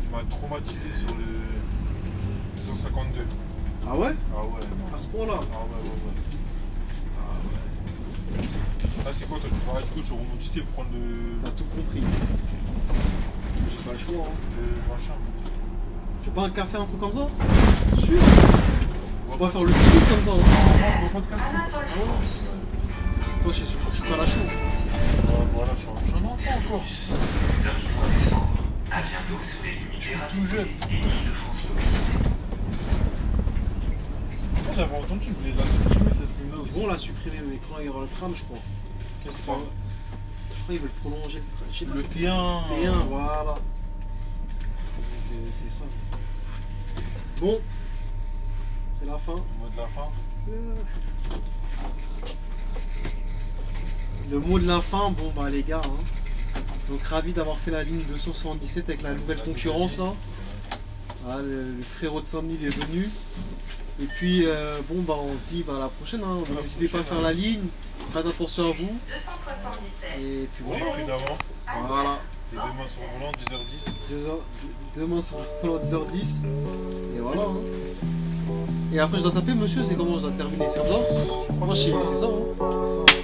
Il m'a traumatisé sur le 252. Ah ouais? Ah ouais, non. À ce point-là? Ah ouais. Là, c'est quoi, toi, tu vas du coup, tu remontes ici pour prendre T'as tout compris. J'ai pas le choix. Hein. le machin. Tu veux pas un café, un truc comme ça? Sûr. On va faire le petit truc comme ça. Hein. Non, je bois pas de café. Moi, je suis pas la chou. Voilà, je suis un enfant encore. Je suis tout jeune. Moi, j'avais entendu qu'ils voulaient la supprimer cette ligne-là Ils aussi. vont la supprimer, mais quand il y aura le tram, je crois. Quel Je tram crois qu'ils veulent prolonger le tram. Je sais pas Le si- T1. T1, voilà. Donc, c'est ça. Bon. C'est la fin. Le mot de la fin. Le mot de la fin, bon bah les gars, hein. Donc ravi d'avoir fait la ligne 277 avec la nouvelle concurrence là. Voilà, le frérot de Saint-Denis il est venu. Et puis bon bah on se dit bah à la prochaine, hein. N'hésitez pas à faire la ligne, faites attention à vous. 277. Et puis Roulez voilà. prudemment. Voilà. Les deux mains sur le volant, 10h10. Demain sur le volant 10h10. Et voilà. Hein. Et après je dois taper monsieur, c'est comment je dois terminer? C'est comme ça? Moi je sais, c'est ça. Hein. C'est ça.